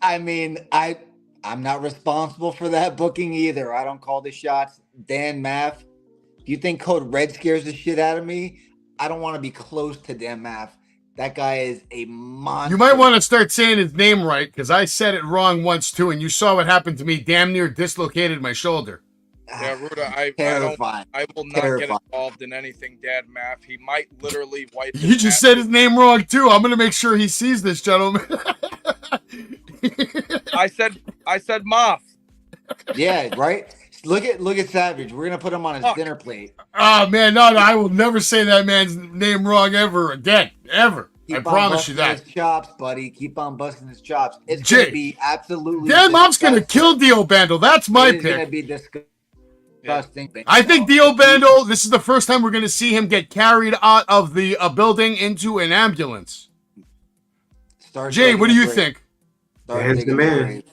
I mean, I'm not responsible for that booking either. I don't call the shots. Dan Maff, if you think Code Red scares the shit out of me, I don't want to be close to Dan Maff. That guy is a monster. You might want to start saying his name right, because I said it wrong once too, and you saw what happened to me. Damn near dislocated my shoulder. Yeah, Ruda, I Terrifying. will not Terrifying. get involved in anything Dad Math. He might literally wipe his You just ass. said his name wrong too. I'm gonna make sure he sees this, gentleman. I said Moth. Yeah, right. Look at Savage. We're gonna put him on his dinner plate. Oh man, no, I will never say that man's name wrong ever again, ever. I promise you that. His chops, buddy. Keep on busting his chops. It's Jay, gonna be absolutely. Dan Mom's gonna kill Dio Bandle. That's my It's gonna pick. be disgusting. I think Dio Bandle. This is the first time we're gonna see him get carried out of the building into an ambulance. Jay, what do you think? Dan's the man.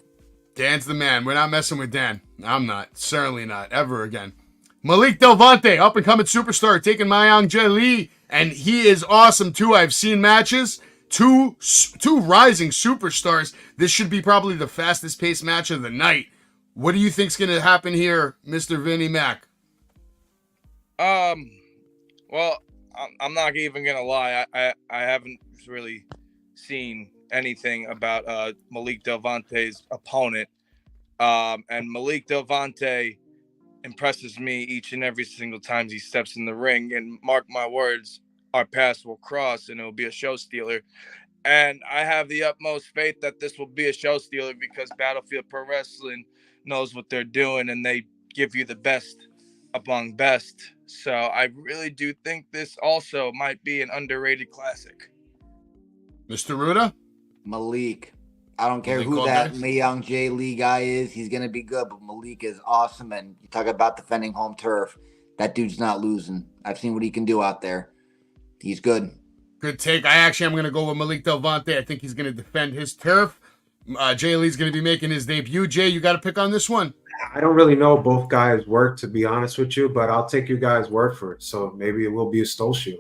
Dan's the man. We're not messing with Dan. I'm not. Certainly not. Ever again. Malik Delvante, up and coming superstar, taking Mayang Lee, and he is awesome too. I've seen matches. Two rising superstars. This should be probably the fastest paced match of the night. What do you think's going to happen here, Mr. Vinnie Mac? Well, I'm not even gonna lie. I haven't really seen anything about Malik Delvante's opponent. And Malik Delvante impresses me each and every single time he steps in the ring. And mark my words, our paths will cross, and it will be a show stealer. And I have the utmost faith that this will be a show stealer because Battlefield Pro Wrestling knows what they're doing, and they give you the best among best. So I really do think this also might be an underrated classic. Mr. Ruda? Malik. I don't care Malik who called that next? Mayang J. Lee guy is. He's going to be good, but Malik is awesome. And you talk about defending home turf. That dude's not losing. I've seen what he can do out there. He's good. Good take. I'm going to go with Malik Delvante. I think he's going to defend his turf. Jay Lee's going to be making his debut. Jay, you got to pick on this one. I don't really know both guys' work, to be honest with you, but I'll take you guys' word for it. So maybe it will be a stole shoot.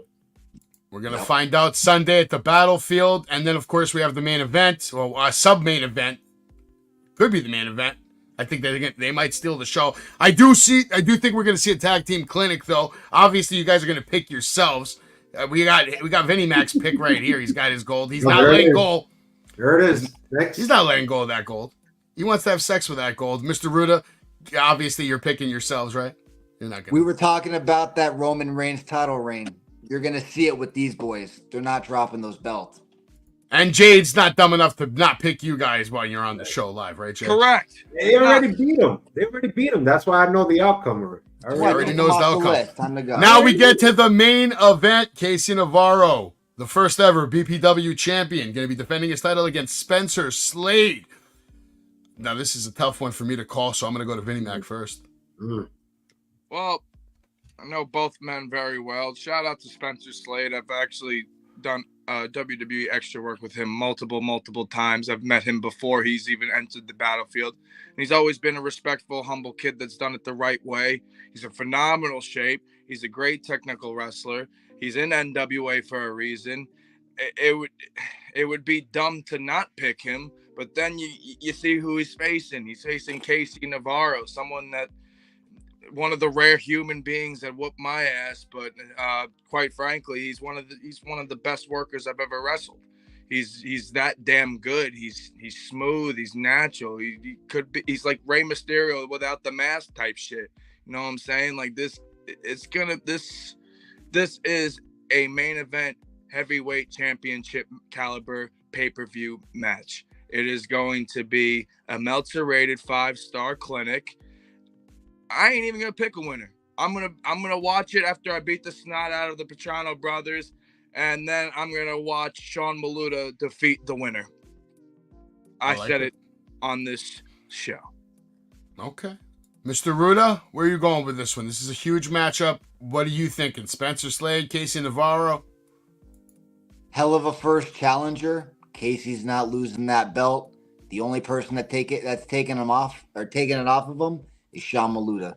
We're going to find out Sunday at the Battlefield. And then, of course, we have the main event, or a sub-main event. Could be the main event. I think they might steal the show. I do think we're going to see a tag team clinic, though. Obviously, you guys are going to pick yourselves. We got Vinnie Mac's pick right here. He's got his gold. He's not letting go. There it is. Next. He's not letting go of that gold. He wants to have sex with that gold. Mr. Ruda, obviously you're picking yourselves, right? You're not gonna. We were talking about that Roman Reigns title reign. You're going to see it with these boys. They're not dropping those belts. And Jade's not dumb enough to not pick you guys while you're on the show live, right, Jade? Correct. They already beat him. That's why I know the outcome already. He already knows the outcome. Time to go. Now we get to the main event. Casey Navarro, the first ever BPW champion, going to be defending his title against Spencer Slade. Now, this is a tough one for me to call, so I'm going to go to Vinnie Mac first. Well, I know both men very well. Shout out to Spencer Slade. I've actually done WWE extra work with him multiple times. I've met him before he's even entered the battlefield. And he's always been a respectful, humble kid that's done it the right way. He's in phenomenal shape. He's a great technical wrestler. He's in NWA for a reason. It would be dumb to not pick him, but then you see who he's facing. He's facing Casey Navarro, someone that one of the rare human beings that whooped my ass, but quite frankly, he's one of the best workers I've ever wrestled. He's that damn good. He's smooth. He's natural. He's like Rey Mysterio without the mask type shit. You know what I'm saying? Like this is a main event heavyweight championship caliber pay-per-view match. It is going to be a Meltzer rated 5-star clinic. I ain't even gonna pick a winner. I'm gonna watch it after I beat the snot out of the Petrano brothers, and then I'm gonna watch Sean Maluta defeat the winner. I said it on this show. Okay. Mr. Ruda, where are you going with this one? This is a huge matchup. What are you thinking? Spencer Slade, Casey Navarro? Hell of a first challenger. Casey's not losing that belt. The only person that's taking it off of him is Sean Maluta.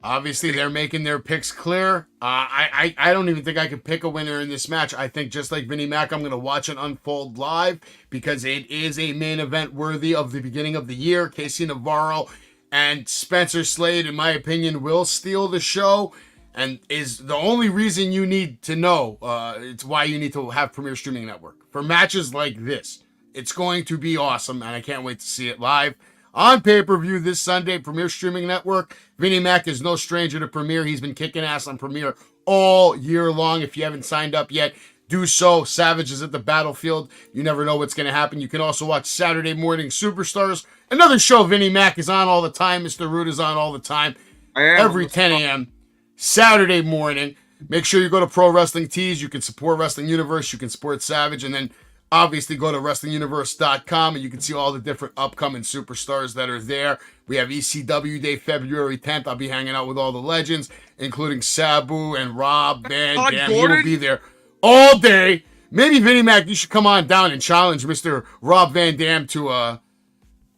Obviously, they're making their picks clear. I don't even think I could pick a winner in this match. I think just like Vinnie Mac, I'm going to watch it unfold live because it is a main event worthy of the beginning of the year. Casey Navarro and Spencer Slade, in my opinion, will steal the show and is the only reason you need to know. It's why you need to have Premier Streaming Network. For matches like this, it's going to be awesome, and I can't wait to see it live. on pay-per-view this Sunday, Premier Streaming Network. Vinnie Mac is no stranger to Premier. He's been kicking ass on Premier all year long. If you haven't signed up yet, do so. Savage is at the battlefield. You never know what's going to happen. You can also watch Saturday Morning Superstars, another show Vinnie Mac is on all the time. Mr. Root is on all the time. Every 10 a.m. Saturday morning. Make sure you go to Pro Wrestling Tees. You can support Wrestling Universe. You can support Savage. And then obviously go to wrestlinguniverse.com and you can see all the different upcoming superstars that are there. We have ECW Day, February 10th. I'll be hanging out with all the legends, including Sabu and Rob Van Dam. He will be there all day. Maybe Vinnie Mac, you should come on down and challenge Mr. Rob Van Dam to a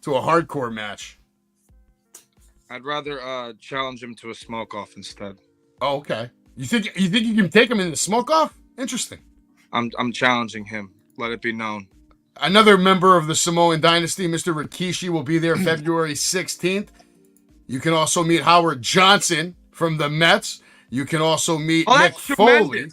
hardcore match. I'd rather challenge him to a smoke-off instead. Oh, okay. You think you can take him in the smoke-off? Interesting. I'm challenging him. Let it be known. Another member of the Samoan Dynasty, Mr. Rikishi, will be there February 16th. You can also meet Howard Johnson from the Mets. You can also meet Mick Foley.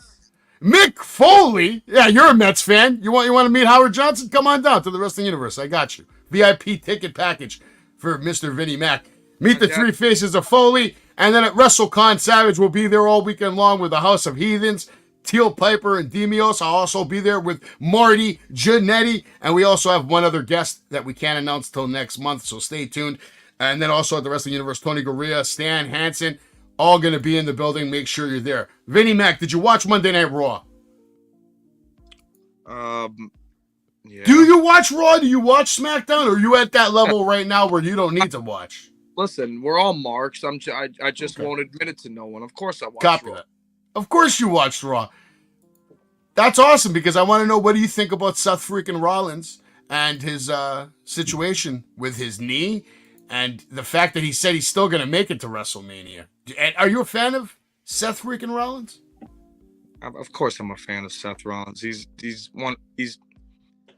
Mick Foley? Yeah, you're a Mets fan. You want to meet Howard Johnson? Come on down to the Wrestling Universe. I got you. VIP ticket package for Mr. Vinnie Mac. Meet the three faces of Foley. And then at WrestleCon, Savage will be there all weekend long with the House of Heathens, Teal Piper, and Demios. I'll also be there with Marty Jannetty. And we also have one other guest that we can't announce till next month, so stay tuned. And then also at the Wrestling Universe, Tony Gurria, Stan Hansen, all going to be in the building. Make sure you're there. Vinnie Mac, did you watch Monday Night Raw? Yeah. Do you watch Raw? Do you watch SmackDown? Or are you at that level right now where you don't need to watch? Listen, we're all marks. I just won't admit it to no one. Of course I watch Copy Raw. that. Of course you watched Raw. That's awesome because I want to know, what do you think about Seth freaking Rollins and his situation with his knee and the fact that he said he's still going to make it to WrestleMania? And are you a fan of Seth freaking Rollins? Of course I'm a fan of Seth Rollins. He's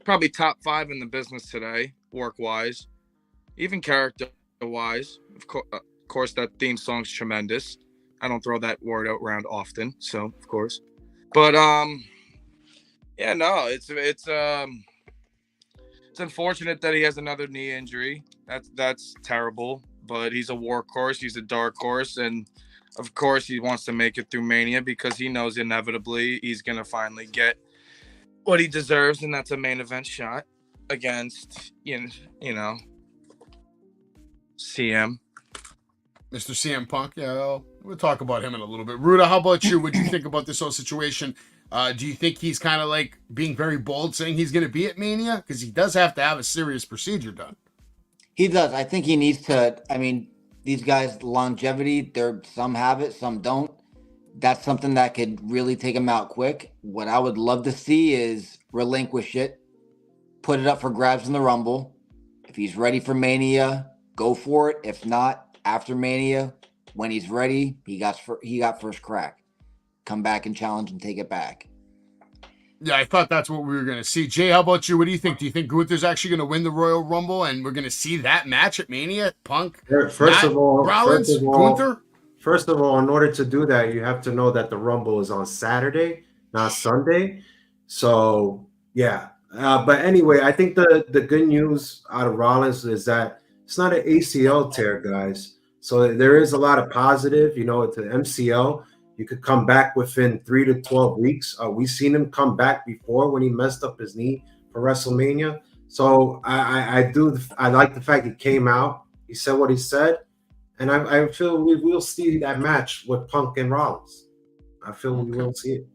probably top 5 in the business today, work-wise, even character-wise. Of course, that theme song's tremendous. I don't throw that word out around often, so of course. But yeah, no, it's unfortunate that he has another knee injury. That's terrible. But he's a workhorse. He's a dark horse, and of course he wants to make it through Mania because he knows inevitably he's gonna finally get what he deserves, and that's a main event shot against you know CM. Mr. CM Punk, yeah, we'll talk about him in a little bit. Ruda, how about you? What do you think about this whole situation? Do you think he's kind of like being very bold, saying he's going to be at Mania? Because he does have to have a serious procedure done. He does. I think he needs to. I mean, these guys' longevity, some have it, some don't. That's something that could really take him out quick. What I would love to see is relinquish it, put it up for grabs in the Rumble. If he's ready for Mania, go for it. If not, after Mania, when he's ready, he got first crack. Come back and challenge and take it back. Yeah, I thought that's what we were going to see. Jay, how about you? What do you think? Do you think Gunther's actually going to win the Royal Rumble and we're going to see that match at Mania? Punk, First of all, Gunther? First of all, in order to do that, you have to know that the Rumble is on Saturday, not Sunday. So, yeah. But anyway, I think the good news out of Rollins is that it's not an ACL tear, guys. So there is a lot of positive. It's an MCL. You could come back within 3 to 12 weeks. We've seen him come back before when he messed up his knee for WrestleMania. So I like the fact he came out. He said what he said. And I feel we will see that match with Punk and Rollins. I feel we will see it.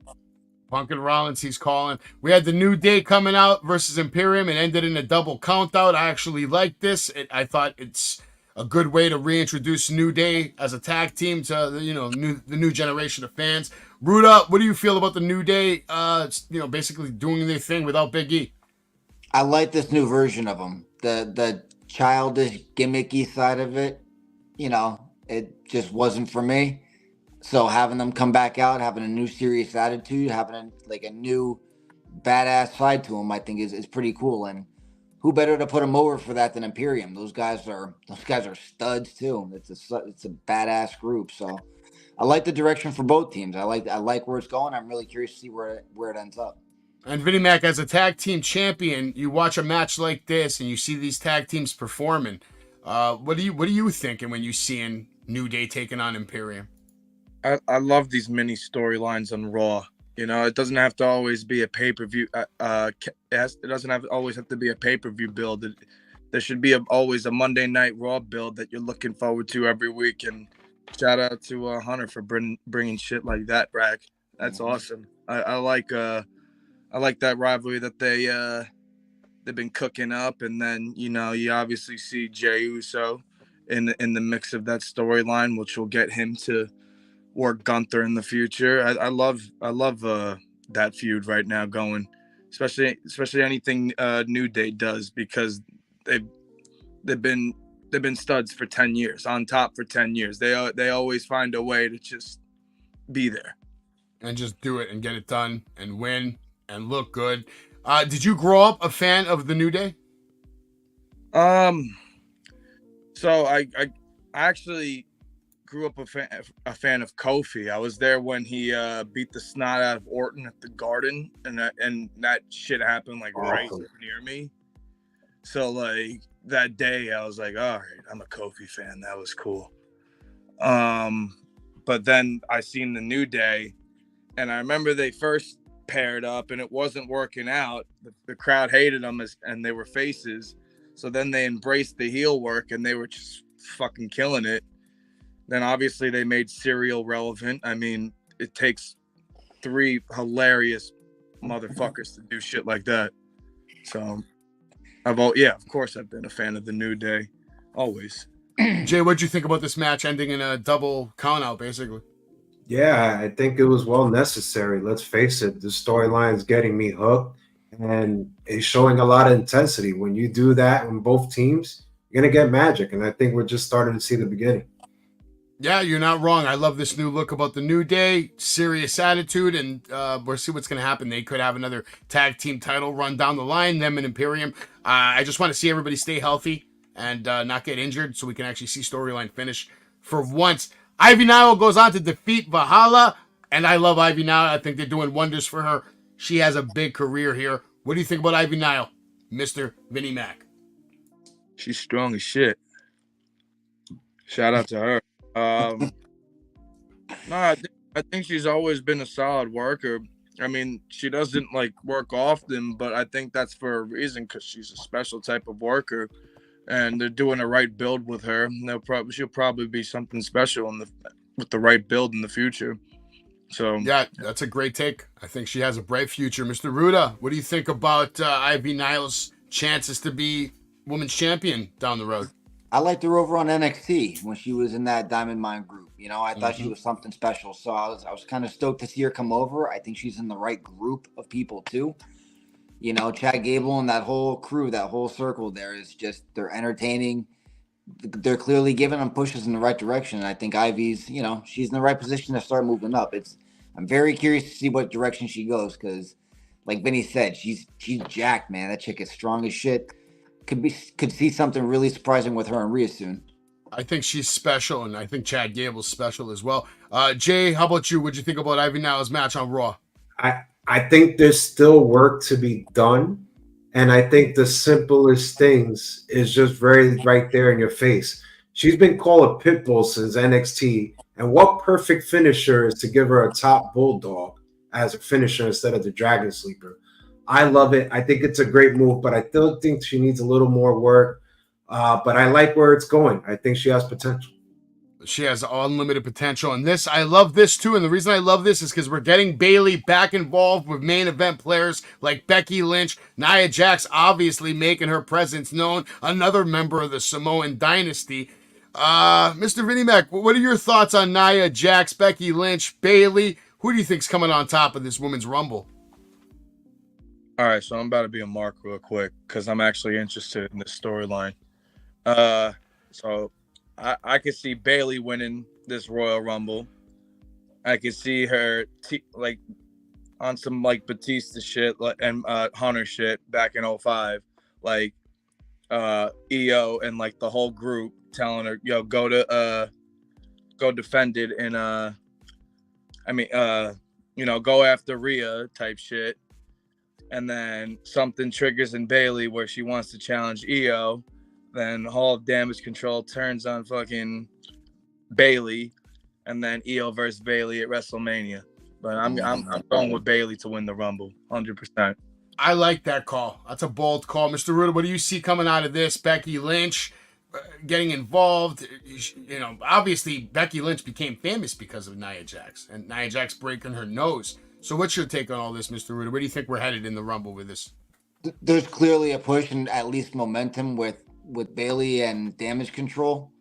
Punk and Rollins, he's calling. We had the New Day coming out versus Imperium. It ended in a double count out. I actually like this. I thought it's a good way to reintroduce New Day as a tag team to the new generation of fans. Ruda, what do you feel about the New Day? Basically doing their thing without Big E. I like this new version of them. The childish, gimmicky side of it, it just wasn't for me. So having them come back out, having a new serious attitude, having a new badass side to them, I think is pretty cool. And who better to put them over for that than Imperium? Those guys are studs too. It's a badass group. So I like the direction for both teams. I like where it's going. I'm really curious to see where it ends up. And Vinnie Mac, as a tag team champion, you watch a match like this and you see these tag teams performing. What are you thinking when you seeing New Day taking on Imperium? I love these mini storylines on Raw. You know, it doesn't have to always be a pay-per-view. It doesn't always have to be a pay-per-view build. There should be always a Monday Night Raw build that you're looking forward to every week. And shout out to Hunter for bringing shit like that back. That's awesome. I like that rivalry that they've been cooking up, and then you obviously see Jey Uso in the mix of that storyline, which will get him to work Gunther in the future. I love that feud right now going, especially anything New Day does, because they've been studs for 10 years, on top for 10 years. They always find a way to just be there and just do it and get it done and win and look good. Did you grow up a fan of the New Day? So I actually grew up a fan of Kofi. I was there when he beat the snot out of Orton at the Garden, and that shit happened like right near me. So like that day, I was like, all right, I'm a Kofi fan. That was cool. But then I seen the New Day, and I remember they first paired up, and it wasn't working out. The crowd hated them and they were faces. So then they embraced the heel work, and they were just fucking killing it. Then obviously they made Serial relevant. I mean, it takes 3 hilarious motherfuckers to do shit like that. So of course I've been a fan of the New Day, always. Jay, what'd you think about this match ending in a double count out, basically? Yeah, I think it was well necessary. Let's face it, the storyline's getting me hooked, and it's showing a lot of intensity. When you do that in both teams, you're going to get magic, and I think we're just starting to see the beginning. Yeah, you're not wrong. I love this new look about the New Day, serious attitude, and we'll see what's going to happen. They could have another tag team title run down the line, them and Imperium. I just want to see everybody stay healthy and not get injured so we can actually see storyline finish for once. Ivy Nile goes on to defeat Valhalla, and I love Ivy Nile. I think they're doing wonders for her. She has a big career here. What do you think about Ivy Nile, Mr. Vinnie Mac? She's strong as shit. Shout out to her. No, I think she's always been a solid worker. I mean, she doesn't like work often, but I think that's for a reason, because she's a special type of worker, and they're doing the right build with her. She'll probably be something special with the right build in the future. So yeah, that's a great take. I think she has a bright future. Mr. Ruda, what do you think about Ivy Nile's chances to be women's champion down the road? I liked her over on NXT when she was in that Diamond Mine group. You know, I thought she was something special. So I was kind of stoked to see her come over. I think she's in the right group of people too. You know, Chad Gable and that whole crew, that whole circle there is just, they're entertaining. They're clearly giving them pushes in the right direction. And I think Ivy's, you know, she's in the right position to start moving up. I'm very curious to see what direction she goes, because like Vinny said, she's jacked, man. That chick is strong as shit. Could see something really surprising with her and Rhea soon. I think she's special, and I think Chad Gable's special as well. Jay, how about you? What'd you think about Ivy Nile's match on Raw? I think there's still work to be done, and I think the simplest things is just very right there in your face. She's been called a pit bull since NXT, and what perfect finisher is to give her a top bulldog as a finisher instead of the Dragon Sleeper? I love it. I think it's a great move, but I still think she needs a little more work. But I like where it's going. I think she has potential. She has unlimited potential. And I love this too. And the reason I love this is because we're getting Bayley back involved with main event players like Becky Lynch. Nia Jax obviously making her presence known. Another member of the Samoan dynasty. Mr. Vinnie Mac, what are your thoughts on Nia Jax, Becky Lynch, Bayley? Who do you think's coming on top of this Women's Rumble? All right, so I'm about to be a mark real quick because I'm actually interested in this storyline. So I could see Bayley winning this Royal Rumble. I could see her like on some like Batista shit and Hunter shit back in 2005, like EO and like the whole group telling her, yo, go defend it and go after Rhea type shit. And then something triggers in Bayley where she wants to challenge EO. then Hall of Damage Control turns on fucking Bailey, and then Io versus Bailey at WrestleMania. But I'm going with Bailey to win the Rumble, 100%. I like that call. That's a bold call, Mr. Ruda. What do you see coming out of this? Becky Lynch getting involved. You know, obviously Becky Lynch became famous because of Nia Jax, and Nia Jax breaking her nose. So what's your take on all this, Mr. Ruda? Where do you think we're headed in the Rumble with this? There's clearly a push and at least momentum with Bailey and Damage Control.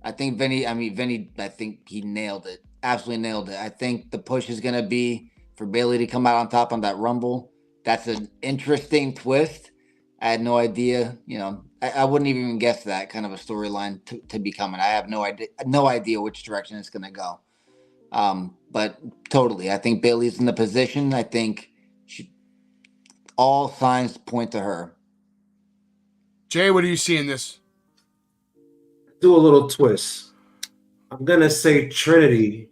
I think Vinny, I think he nailed it. Absolutely nailed it. I think the push is going to be for Bailey to come out on top on that Rumble. That's an interesting twist. I had no idea. You know, I wouldn't even guess that kind of a storyline to be coming. I have no idea which direction it's going to go. But totally, I think Bailey's in the position. I think all signs point to her. Jay, what do you see in this? Do a little twist. I'm gonna say Trinity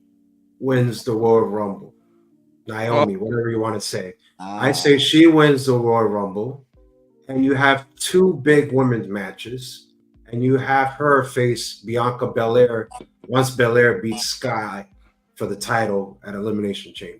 wins the Royal Rumble. Naomi, whatever you want to say. I say she wins the Royal Rumble, and you have two big women's matches, and you have her face Bianca Belair once Belair beats Sky for the title at Elimination Chamber.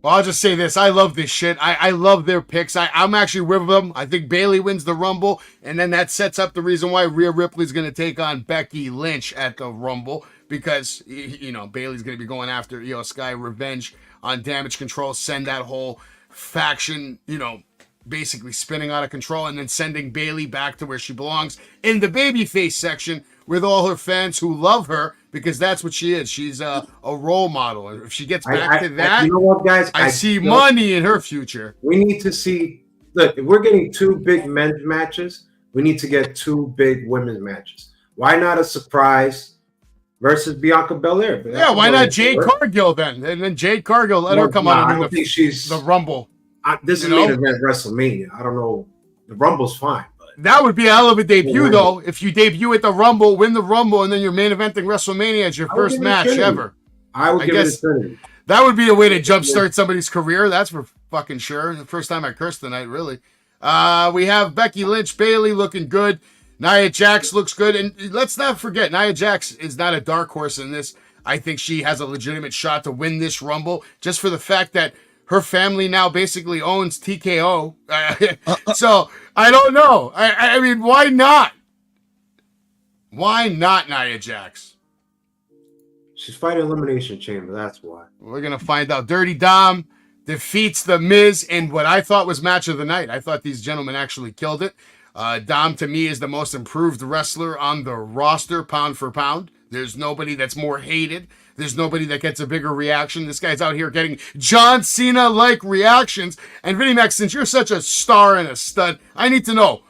Well, I'll just say this. I love this shit. I love their picks. I'm actually with them. I think Bailey wins the Rumble, and then that sets up the reason why Rhea Ripley's going to take on Becky Lynch at the Rumble, because, you know, Bailey's going to be going after Io Sky, revenge on Damage Control, send that whole faction, you know, basically spinning out of control, and then sending Bailey back to where she belongs in the babyface section with all her fans who love her, because that's what she is. She's a role model. And if she gets back to that, you know what, guys? I see money in her future. We need to see. Look, if we're getting two big men's matches, we need to get two big women's matches. Why not a surprise versus Bianca Belair? Yeah, why not Jade Cargill then? And then Jade Cargill, let her come out and do the Rumble. This is main event WrestleMania. I don't know. The Rumble's fine. That would be a hell of a debut, though. If you debut at the Rumble, win the Rumble, and then you're main eventing WrestleMania as your first match ever. I would give it a Trinity. That would be a way to jumpstart somebody's career. That's for fucking sure. The first time I cursed tonight, really. We have Becky Lynch, Bailey looking good. Nia Jax looks good. And let's not forget, Nia Jax is not a dark horse in this. I think she has a legitimate shot to win this Rumble, just for the fact that her family now basically owns TKO. So, I don't know. I mean, why not? Why not Nia Jax? She's fighting Elimination Chamber, that's why. We're going to find out. Dirty Dom defeats The Miz in what I thought was match of the night. I thought these gentlemen actually killed it. Dom, to me, is the most improved wrestler on the roster, pound for pound. There's nobody that's more hated. There's nobody that gets a bigger reaction. This guy's out here getting John Cena-like reactions. And Vinnie Mac, since you're such a star and a stud, I need to know,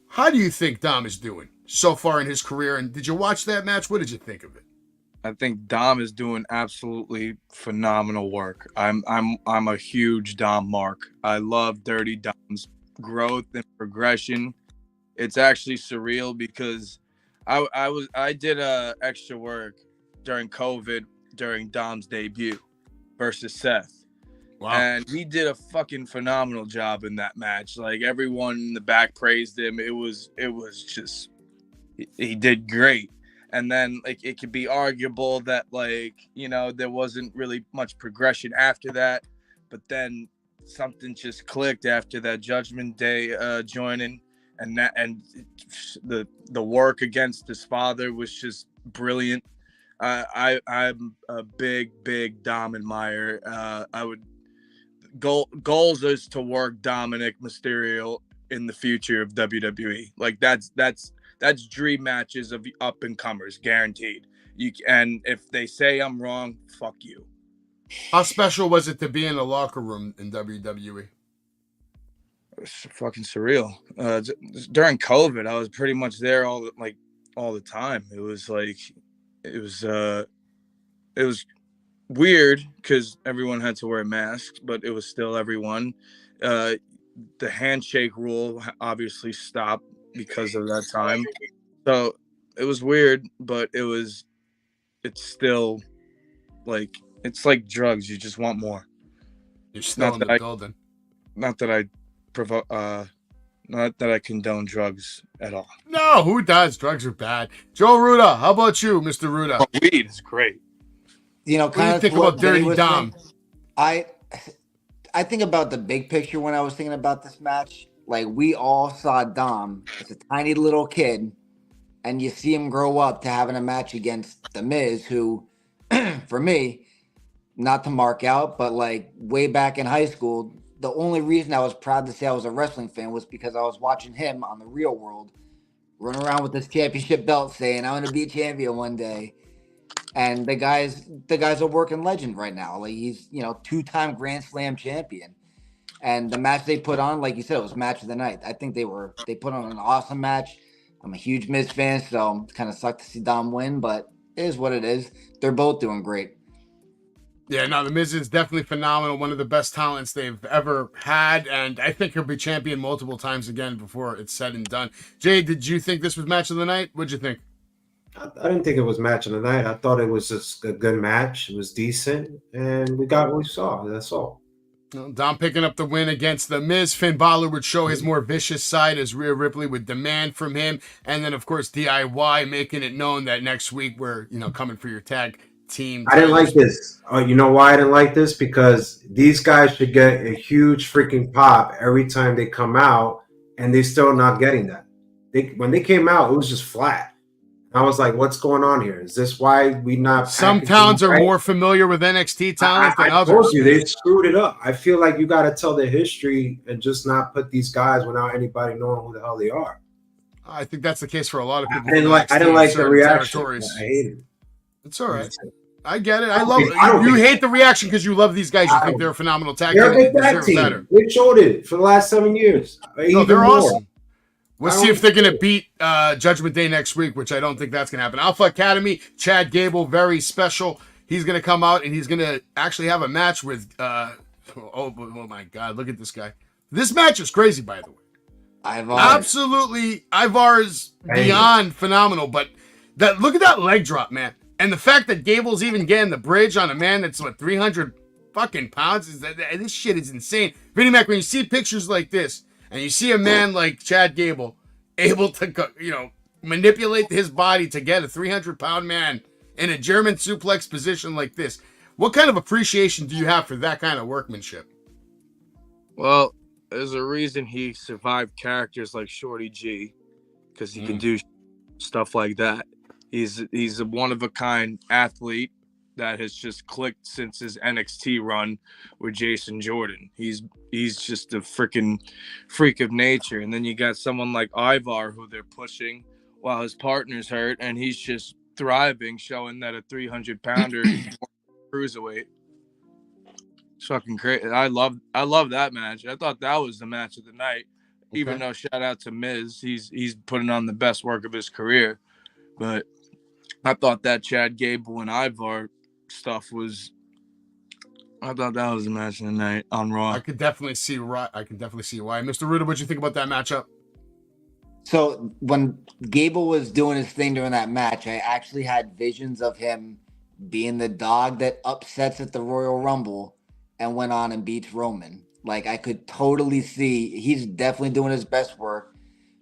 how do you think Dom is doing so far in his career? And did you watch that match? What did you think of it? I think Dom is doing absolutely phenomenal work. I'm a huge Dom mark. I love Dirty Dom's growth and progression. It's actually surreal because I did extra work during COVID during Dom's debut versus Seth. Wow. And he did a fucking phenomenal job in that match. Like, everyone in the back praised him. It was just, he did great. And then, like, it could be arguable that, like, you know, there wasn't really much progression after that, but then something just clicked after that Judgment Day joining, and the work against his father was just brilliant. I'm a big Dom admirer. I would goals is to work Dominic Mysterio in the future of WWE. Like, that's dream matches of up and comers, guaranteed. And if they say I'm wrong, fuck you. How special was it to be in the locker room in WWE? It's fucking surreal. During COVID, I was pretty much there all the time. It was weird because everyone had to wear masks, but it was still everyone. The handshake rule obviously stopped because of that time, so it was weird, but it's still like, it's like drugs. You just want more. You're still in the building. Not that I Not that I condone drugs at all. No, who does? Drugs are bad. Joe Ruda, how about you, Mr. Ruda? But weed is great. You know, What do kind you of think what about Jay Dirty was Dom? saying. I think about the big picture when I was thinking about this match. Like, we all saw Dom as a tiny little kid, and you see him grow up to having a match against The Miz, who, for me, not to mark out, but like way back in high school, the only reason I was proud to say I was a wrestling fan was because I was watching him on the real world run around with this championship belt saying, I'm going to be a champion one day. And the guy's a working legend right now. Like, he's, you know, 2-time Grand Slam champion. And the match they put on, like you said, it was match of the night. I think they put on an awesome match. I'm a huge Miz fan, so it kind of sucked to see Dom win, but it is what it is. They're both doing great. Yeah, no, The Miz is definitely phenomenal. One of the best talents they've ever had, and I think he'll be champion multiple times again before it's said and done. Jay, did you think this was match of the night? What'd you think? I didn't think it was match of the night. I thought it was just a good match. It was decent, and we got what we saw. That's all. Dom picking up the win against The Miz. Finn Balor would show his more vicious side as Rhea Ripley would demand from him. And then, of course, DIY making it known that next week we're, coming for your tag team. I didn't like this. You know why I didn't like this? Because these guys should get a huge freaking pop every time they come out, and they're still not getting that. When they came out, it was just flat. I was like, what's going on here? Is this why we not... Some towns are more familiar with NXT talent than others. I told you, they screwed it up. I feel like you got to tell the history and just not put these guys without anybody knowing who the hell they are. I think that's the case for a lot of people. I didn't like the reaction. I hated it. It's all right. I get it. I love it. You hate the reaction because you love these guys. You think they're a phenomenal tag team. They're a good tag team. They showed it for the last 7 years. No, they're awesome. We'll see if they're going to beat Judgment Day next week, which I don't think that's going to happen. Alpha Academy, Chad Gable, very special. He's going to come out, and he's going to actually have a match with... oh, my God. Look at this guy. This match is crazy, by the way. Absolutely. Ivar is beyond phenomenal, but look at that leg drop, man. And the fact that Gable's even getting the bridge on a man that's, 300 fucking pounds, this shit is insane. Vinnie Mac, when you see pictures like this, and you see a man like Chad Gable able to, manipulate his body to get a 300-pound man in a German suplex position like this, what kind of appreciation do you have for that kind of workmanship? Well, there's a reason he survived characters like Shorty G, because he can do stuff like that. He's a one-of-a-kind athlete that has just clicked since his NXT run with Jason Jordan. He's just a freaking freak of nature. And then you got someone like Ivar who they're pushing while his partner's hurt, and he's just thriving, showing that a 300-pounder is cruiserweight. It's fucking crazy. I love that match. I thought that was the match of the night. Okay. Even though shout out to Miz, he's putting on the best work of his career. But I thought that Chad Gable and Ivar stuff was... I thought that was the match of the night on Raw. I could definitely see why. Mr. Ruda, what'd you think about that matchup? So when Gable was doing his thing during that match, I actually had visions of him being the dog that upsets at the Royal Rumble and went on and beats Roman. Like, I could totally see he's definitely doing his best work.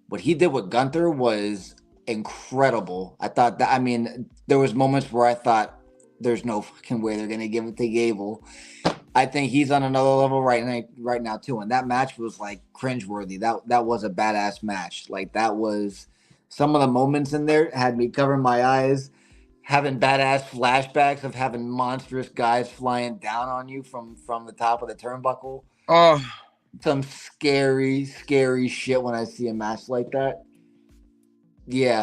What he did with Gunther was incredible. I thought that, there was moments where I thought there's no fucking way they're going to give it to Gable. I think he's on another level right now too. And that match was like cringeworthy. That was a badass match. Like, that was some of the moments in there had me covering my eyes, having badass flashbacks of having monstrous guys flying down on you from the top of the turnbuckle. Oh, some scary shit when I see a match like that. Yeah.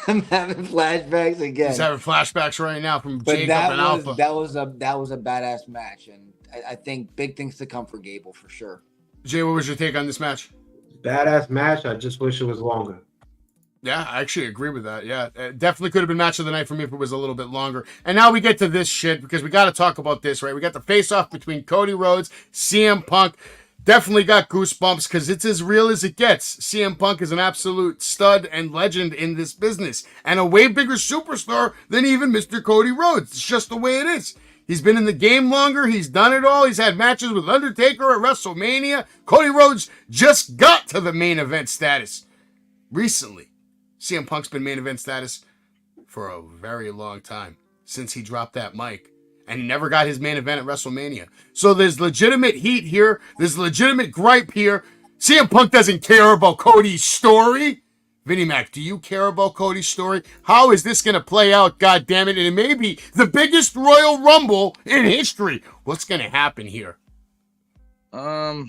I'm having flashbacks again. He's having flashbacks right now from Jacob and Alpha. That was a badass match, and I think big things to come for Gable for sure. Jay, what was your take on this match? Badass match. I just wish it was longer. Yeah, I actually agree with that. Yeah, it definitely could have been match of the night for me if it was a little bit longer. And now we get to this shit because we got to talk about this, right? We got the face-off between Cody Rhodes, CM Punk. Definitely got goosebumps because it's as real as it gets. CM Punk is an absolute stud and legend in this business and a way bigger superstar than even Mr. Cody Rhodes. It's just the way it is. He's been in the game longer. He's done it all. He's had matches with Undertaker at WrestleMania. Cody Rhodes just got to the main event status recently. CM Punk's been main event status for a very long time, since he dropped that mic. And he never got his main event at WrestleMania. So there's legitimate heat here. There's legitimate gripe here. CM Punk doesn't care about Cody's story. Vinnie Mac, do you care about Cody's story? How is this going to play out, God damn it? And it may be the biggest Royal Rumble in history. What's going to happen here? Well,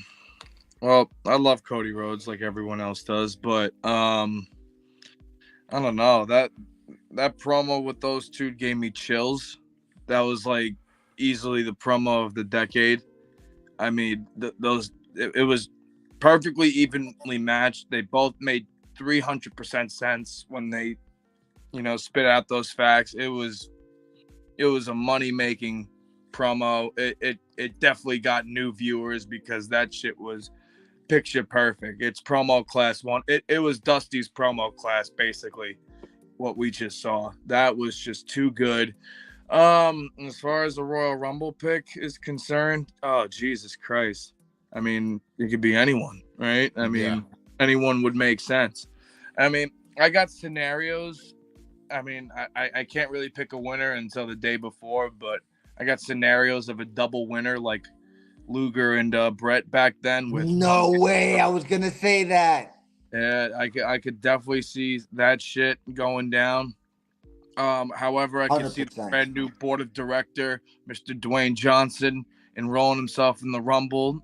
I love Cody Rhodes like everyone else does, but I don't know. That promo with those two gave me chills. That was like easily the promo of the decade. I mean, it was perfectly evenly matched. They both made 300% sense when they, spit out those facts. It was a money-making promo. It definitely got new viewers because that shit was picture perfect. It's promo class one. It was Dusty's promo class, basically, what we just saw. That was just too good. As far as the Royal Rumble pick is concerned, oh Jesus Christ. I mean, it could be anyone, right? I mean, anyone would make sense. I mean, I got scenarios. I mean, I can't really pick a winner until the day before, but I got scenarios of a double winner like Luger and Brett back then. With no way, I was gonna say that. Yeah, I could definitely see that shit going down. However, I can see the brand new board of director, Mr. Dwayne Johnson, enrolling himself in the Rumble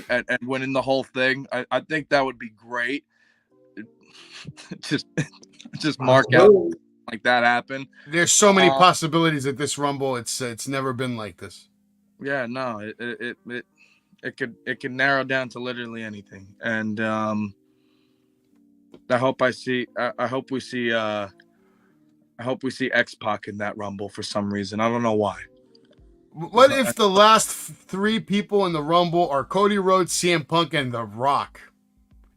and winning the whole thing. I think that would be great. Just mark out like that happen. There's so many possibilities at this Rumble. It's never been like this. Yeah, no, it could narrow down to literally anything. And I hope we see X-Pac in that Rumble for some reason. I don't know why. What if the last three people in the Rumble are Cody Rhodes, CM Punk, and The Rock?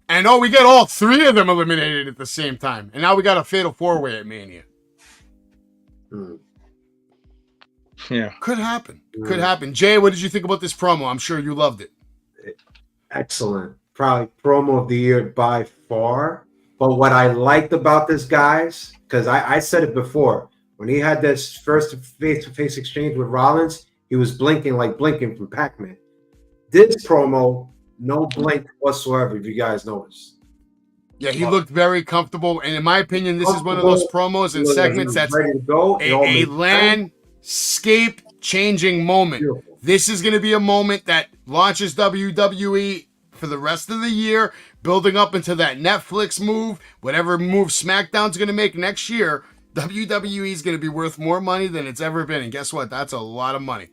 And we get all three of them eliminated at the same time. And now we got a fatal four-way at Mania. Yeah. Could happen. Could happen. Jay, what did you think about this promo? I'm sure you loved it. Excellent. Probably promo of the year by far. But what I liked about this, guys, because I said it before, when he had this first face-to-face exchange with Rollins, he was blinking from Pac-Man. This promo, no blink whatsoever, if you guys noticed. Yeah, he looked very comfortable. And in my opinion, this is one of those promos and segments that's ready to go. a landscape-changing moment. Beautiful. This is going to be a moment that launches WWE for the rest of the year, building up into that Netflix move. Whatever move SmackDown's going to make next year, WWE is going to be worth more money than it's ever been. And guess what? That's a lot of money.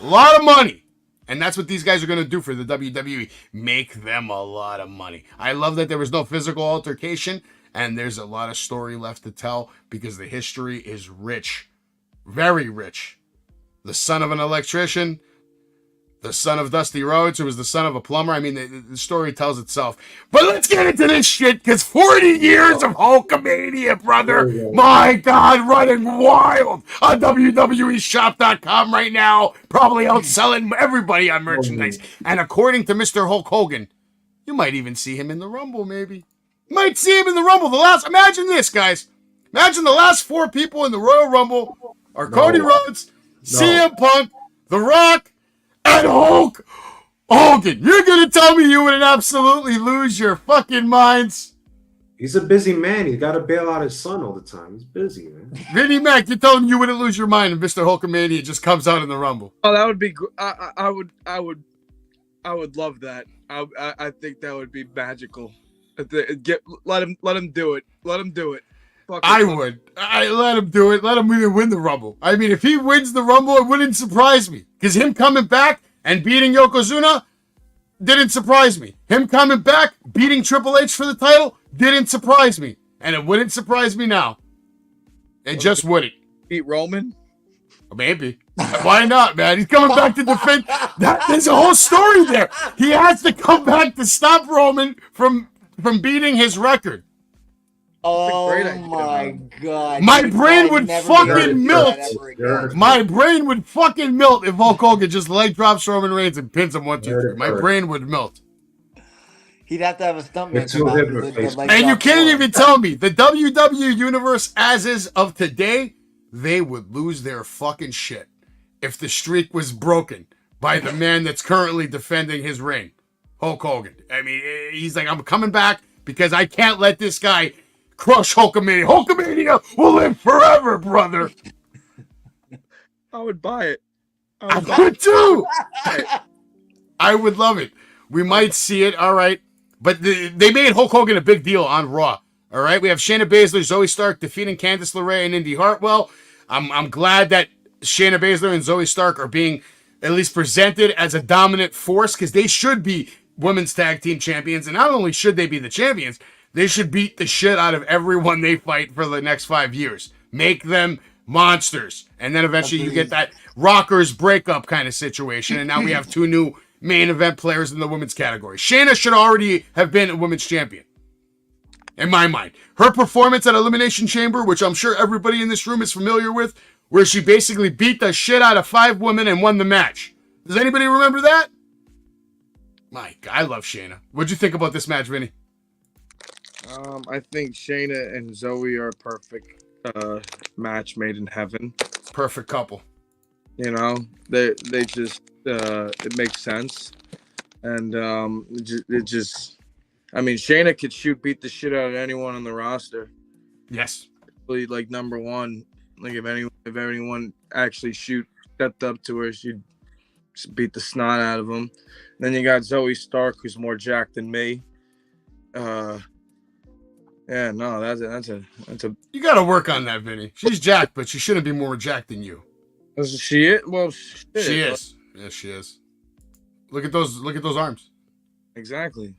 A lot of money. And that's what these guys are going to do for the WWE. Make them a lot of money. I love that there was no physical altercation, and there's a lot of story left to tell because the history is rich. Very rich. The son of an electrician, the son of Dusty Rhodes, who was the son of a plumber. I mean, the story tells itself. But let's get into this shit, because 40 years of Hulkamania, brother. My God, running wild on WWEshop.com right now. Probably outselling everybody on merchandise. And according to Mr. Hulk Hogan, you might even see him in the Rumble, maybe. Might see him in the Rumble. Imagine this, guys. Imagine the last four people in the Royal Rumble are Cody Rhodes, CM Punk, The Rock, and Hulk Hogan. You're going to tell me you wouldn't absolutely lose your fucking minds? He's a busy man. He's got to bail out his son all the time. He's busy, man. Vinnie Mac, you're telling me you wouldn't lose your mind if Mr. Hulkamania just comes out in the Rumble? Oh, that would be. I would love that. I think that would be magical. Let him do it. Let him do it. I would. I let him do it. Let him even win the Rumble. I mean, if he wins the Rumble, it wouldn't surprise me. Because him coming back and beating Yokozuna didn't surprise me. Him coming back, beating Triple H for the title, didn't surprise me. And it wouldn't surprise me now. It just wouldn't. Beat Roman? Maybe. Why not, man? He's coming back to defend. There's a whole story there. He has to come back to stop Roman from beating his record. Oh great idea, my man. God. My You brain guys would never be able to fucking do melt. that ever again. My brain would fucking melt if Hulk Hogan just leg drops Roman Reigns and pins him 1, 2, 3. My brain would melt. He'd have to have a stuntman With two come out hip and do the replacements. leg And you drop can't for him. even tell me the WWE Universe as is of today, they would lose their fucking shit if the streak was broken by the man that's currently defending his reign, Hulk Hogan. I mean, he's like, I'm coming back because I can't let this guy crush Hulkamania. Hulkamania will live forever, brother. I would buy it. I would too. I would love it. We might see it. All right. But they made Hulk Hogan a big deal on Raw. All right. We have Shayna Baszler, Zoe Stark defeating Candice LeRae and Indy Hartwell. I'm glad that Shayna Baszler and Zoe Stark are being at least presented as a dominant force because they should be women's tag team champions. And not only should they be the champions, they should beat the shit out of everyone they fight for the next 5 years. Make them monsters. And then eventually you get that rockers breakup kind of situation. And now we have 2 new main event players in the women's category. Shayna should already have been a women's champion. In my mind. Her performance at Elimination Chamber, which I'm sure everybody in this room is familiar with, where she basically beat the shit out of 5 women and won the match. Does anybody remember that? My God, I love Shayna. What'd you think about this match, Vinny? I think Shayna and Zoe are a perfect match made in heaven. Perfect couple. You know, they just it makes sense, and it just I mean, Shayna could beat the shit out of anyone on the roster. Yes. Like number one, like if anyone actually stepped up to her, she'd beat the snot out of them. Then you got Zoe Stark, who's more jacked than me. Yeah, no, that's a. You got to work on that, Vinny. She's jacked, but she shouldn't be more jacked than you. Is she it? Well, shit. She is. Yes, she is. Look at those arms. Exactly.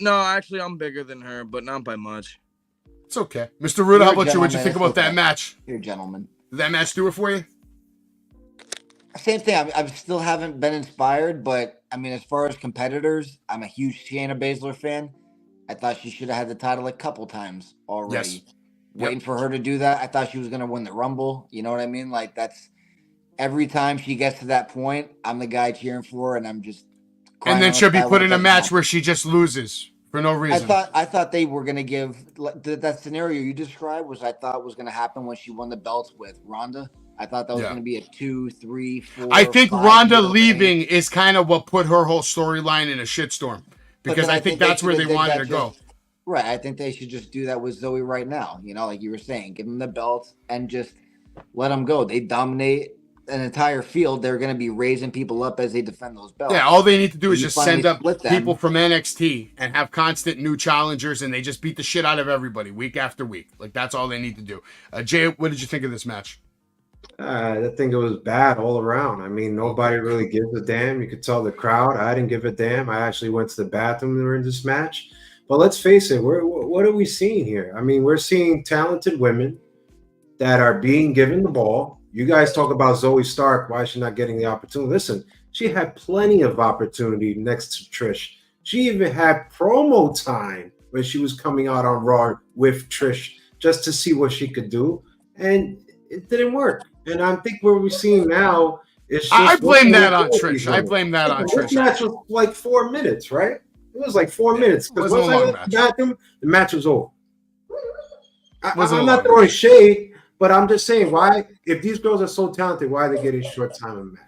No, actually, I'm bigger than her, but not by much. It's okay. Mr. Ruda, how about you? What'd you think about that match? You're a gentleman. Did that match do it for you? Same thing. I still haven't been inspired, but I mean, as far as competitors, I'm a huge Shayna Baszler fan. I thought she should have had the title a couple times already. Yes. Waiting for her to do that. I thought she was going to win the Rumble. You know what I mean? Like, that's every time she gets to that point, I'm the guy cheering for her, and I'm just crying. And then on she'll the be side put when in it a doesn't match happen. where she just loses for no reason. I thought they were going to give that scenario you described was going to happen when she won the belts with Ronda. I thought that was going to be a 2, 3, 4. I think 5 Ronda year leaving is kind of what put her whole storyline in a shitstorm because I think that's where they wanted to go. Right. I think they should just do that with Zoe right now. You know, like you were saying, give them the belts and just let them go. They dominate an entire field. They're going to be raising people up as they defend those belts. Yeah, all they need to do is You just send finally up split them. people from NXT and have constant new challengers, and they just beat the shit out of everybody week after week. Like, that's all they need to do. Jay, what did you think of this match? I think it was bad all around. I mean, nobody really gives a damn. You could tell the crowd. I didn't give a damn. I actually went to the bathroom during this match. But let's face it, what are we seeing here? I mean, we're seeing talented women that are being given the ball. You guys talk about Zoe Stark. Why is she not getting the opportunity? Listen, she had plenty of opportunity next to Trish. She even had promo time when she was coming out on Raw with Trish just to see what she could do. And it didn't work. And I think what we're seeing now is just I blame that on Trish. I blame that on This Trish. match was like 4 minutes, right? It was like 4 minutes. Because wasn't once a I long left the bathroom, the match was over. Wasn't I'm a long not throwing shade, but I'm just saying, why, if these girls are so talented, why are they getting short time in match?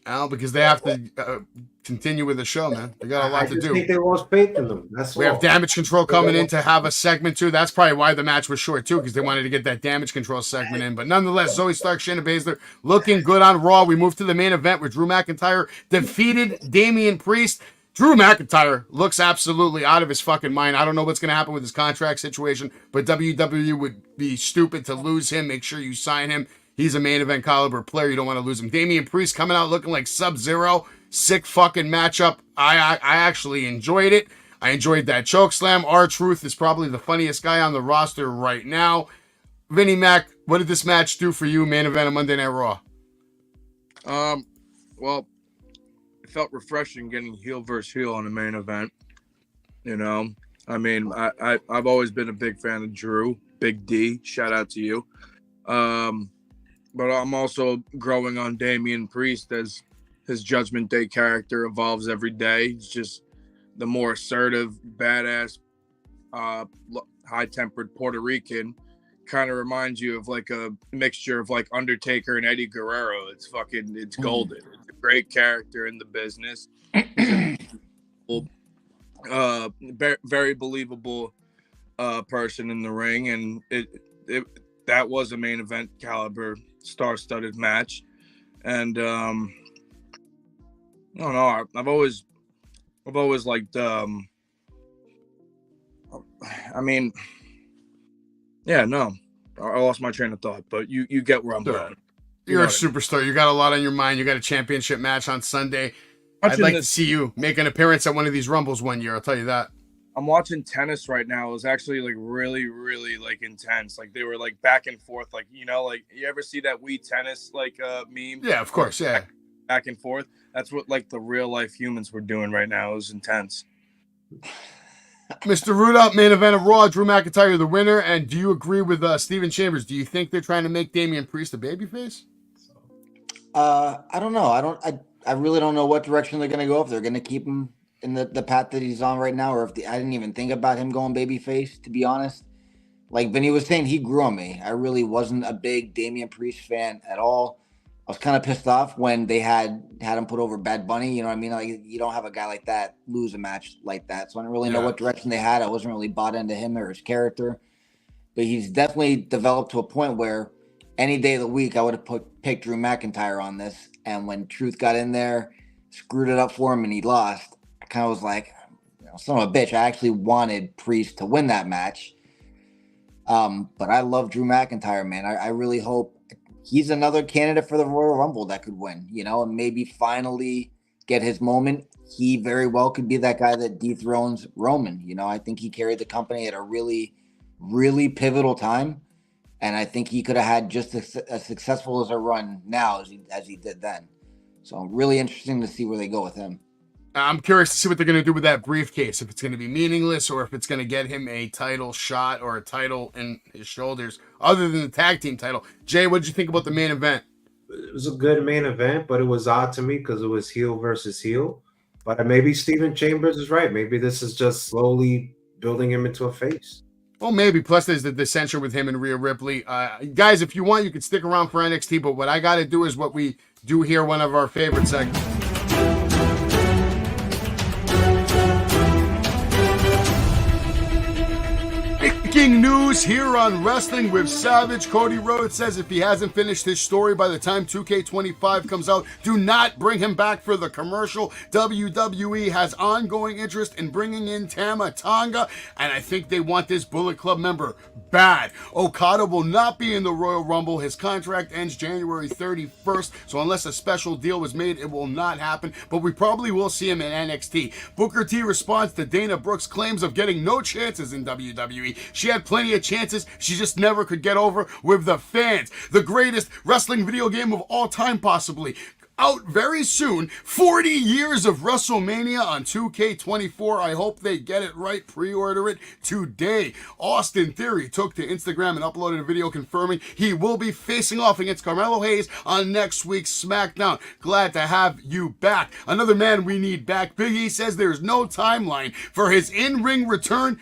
Al, because they have to continue with the show, man. They got a lot I to just do. think they lost faith in them. That's We all. have Damage Control coming in to have a segment too. That's probably why the match was short too, because they wanted to get that Damage Control segment in. But nonetheless, Zoe Stark, Shayna Baszler looking good on Raw. We move to the main event where Drew McIntyre defeated Damian Priest. Drew McIntyre looks absolutely out of his fucking mind. I don't know what's going to happen with his contract situation, but WWE would be stupid to lose him. Make sure you sign him. He's a main event caliber player. You don't want to lose him. Damian Priest coming out looking like Sub-Zero. Sick fucking matchup. I actually enjoyed it. I enjoyed that choke slam. R-Truth is probably the funniest guy on the roster right now. Vinnie Mac, what did this match do for you, main event of Monday Night Raw? Well, it felt refreshing getting heel versus heel on the main event. You know, I mean, I've always been a big fan of Drew, Big D. Shout out to you. But I'm also growing on Damian Priest as his Judgment Day character evolves every day. He's just the more assertive, badass, high-tempered Puerto Rican. Kind of reminds you of like a mixture of like Undertaker and Eddie Guerrero. It's golden. It's a great character in the business. Very believable person in the ring, and that was a main event caliber, star-studded match. And I don't know. I've always liked. I mean, yeah, no, I lost my train of thought, but you get where I'm going. You're a superstar. You got a lot on your mind. You got a championship match on Sunday. I'd like to see you make an appearance at one of these Rumbles one year. I'll tell you that. I'm watching tennis right now. It was actually like really, really like intense. Like they were like back and forth. Like, you know, like you ever see that Wii tennis like meme? Yeah, of course. Yeah. Back and forth. That's what like the real life humans were doing right now. It was intense. Mr. Ruda, main event of Raw, Drew McIntyre the winner. And do you agree with Steven Chambers? Do you think they're trying to make Damian Priest a babyface? I don't know. I really don't know what direction they're going to go. If they're going to keep him in the path that he's on right now, or if I didn't even think about him going babyface, to be honest. Like Vinny was saying, he grew on me. I really wasn't a big Damian Priest fan at all. I was kind of pissed off when they had him put over Bad Bunny. You know what I mean? Like you don't have a guy like that lose a match like that. So I didn't really know what direction they had. I wasn't really bought into him or his character. But he's definitely developed to a point where any day of the week I would have picked Drew McIntyre on this. And when Truth got in there, screwed it up for him, and he lost, I kind of was like, son of a bitch. I actually wanted Priest to win that match. But I love Drew McIntyre, man. I really hope he's another candidate for the Royal Rumble that could win, and maybe finally get his moment. He very well could be that guy that dethrones Roman. I think he carried the company at a really, really pivotal time. And I think he could have had just as successful as a run now as he did then. So really interesting to see where they go with him. I'm curious to see what they're going to do with that briefcase. If it's going to be meaningless or if it's going to get him a title shot or a title in his shoulders other than the tag team title. Jay, what did you think about the main event? It was a good main event, but it was odd to me because it was heel versus heel. But maybe Steven Chambers is right. Maybe this is just slowly building him into a face. Well, maybe. Plus, there's the dissension with him and Rhea Ripley. Guys, if you want, you can stick around for NXT, but what I got to do is what we do here, one of our favorite segments. Breaking news here on Wrestling with Savage. Cody Rhodes says if he hasn't finished his story by the time 2K25 comes out, do not bring him back for the commercial. WWE has ongoing interest in bringing in Tama Tonga, and I think they want this Bullet Club member bad. Okada will not be in the Royal Rumble. His contract ends January 31st, so unless a special deal was made, it will not happen, but we probably will see him in NXT. Booker T responds to Dana Brooks' claims of getting no chances in WWE. She had plenty of chances, she just never could get over with the fans. The greatest wrestling video game of all time, possibly. Out very soon, 40 years of WrestleMania on 2K24. I hope they get it right. Pre-order it today. Austin Theory took to Instagram and uploaded a video confirming he will be facing off against Carmelo Hayes on next week's SmackDown. Glad to have you back. Another man we need back. Big E says there's no timeline for his in-ring return.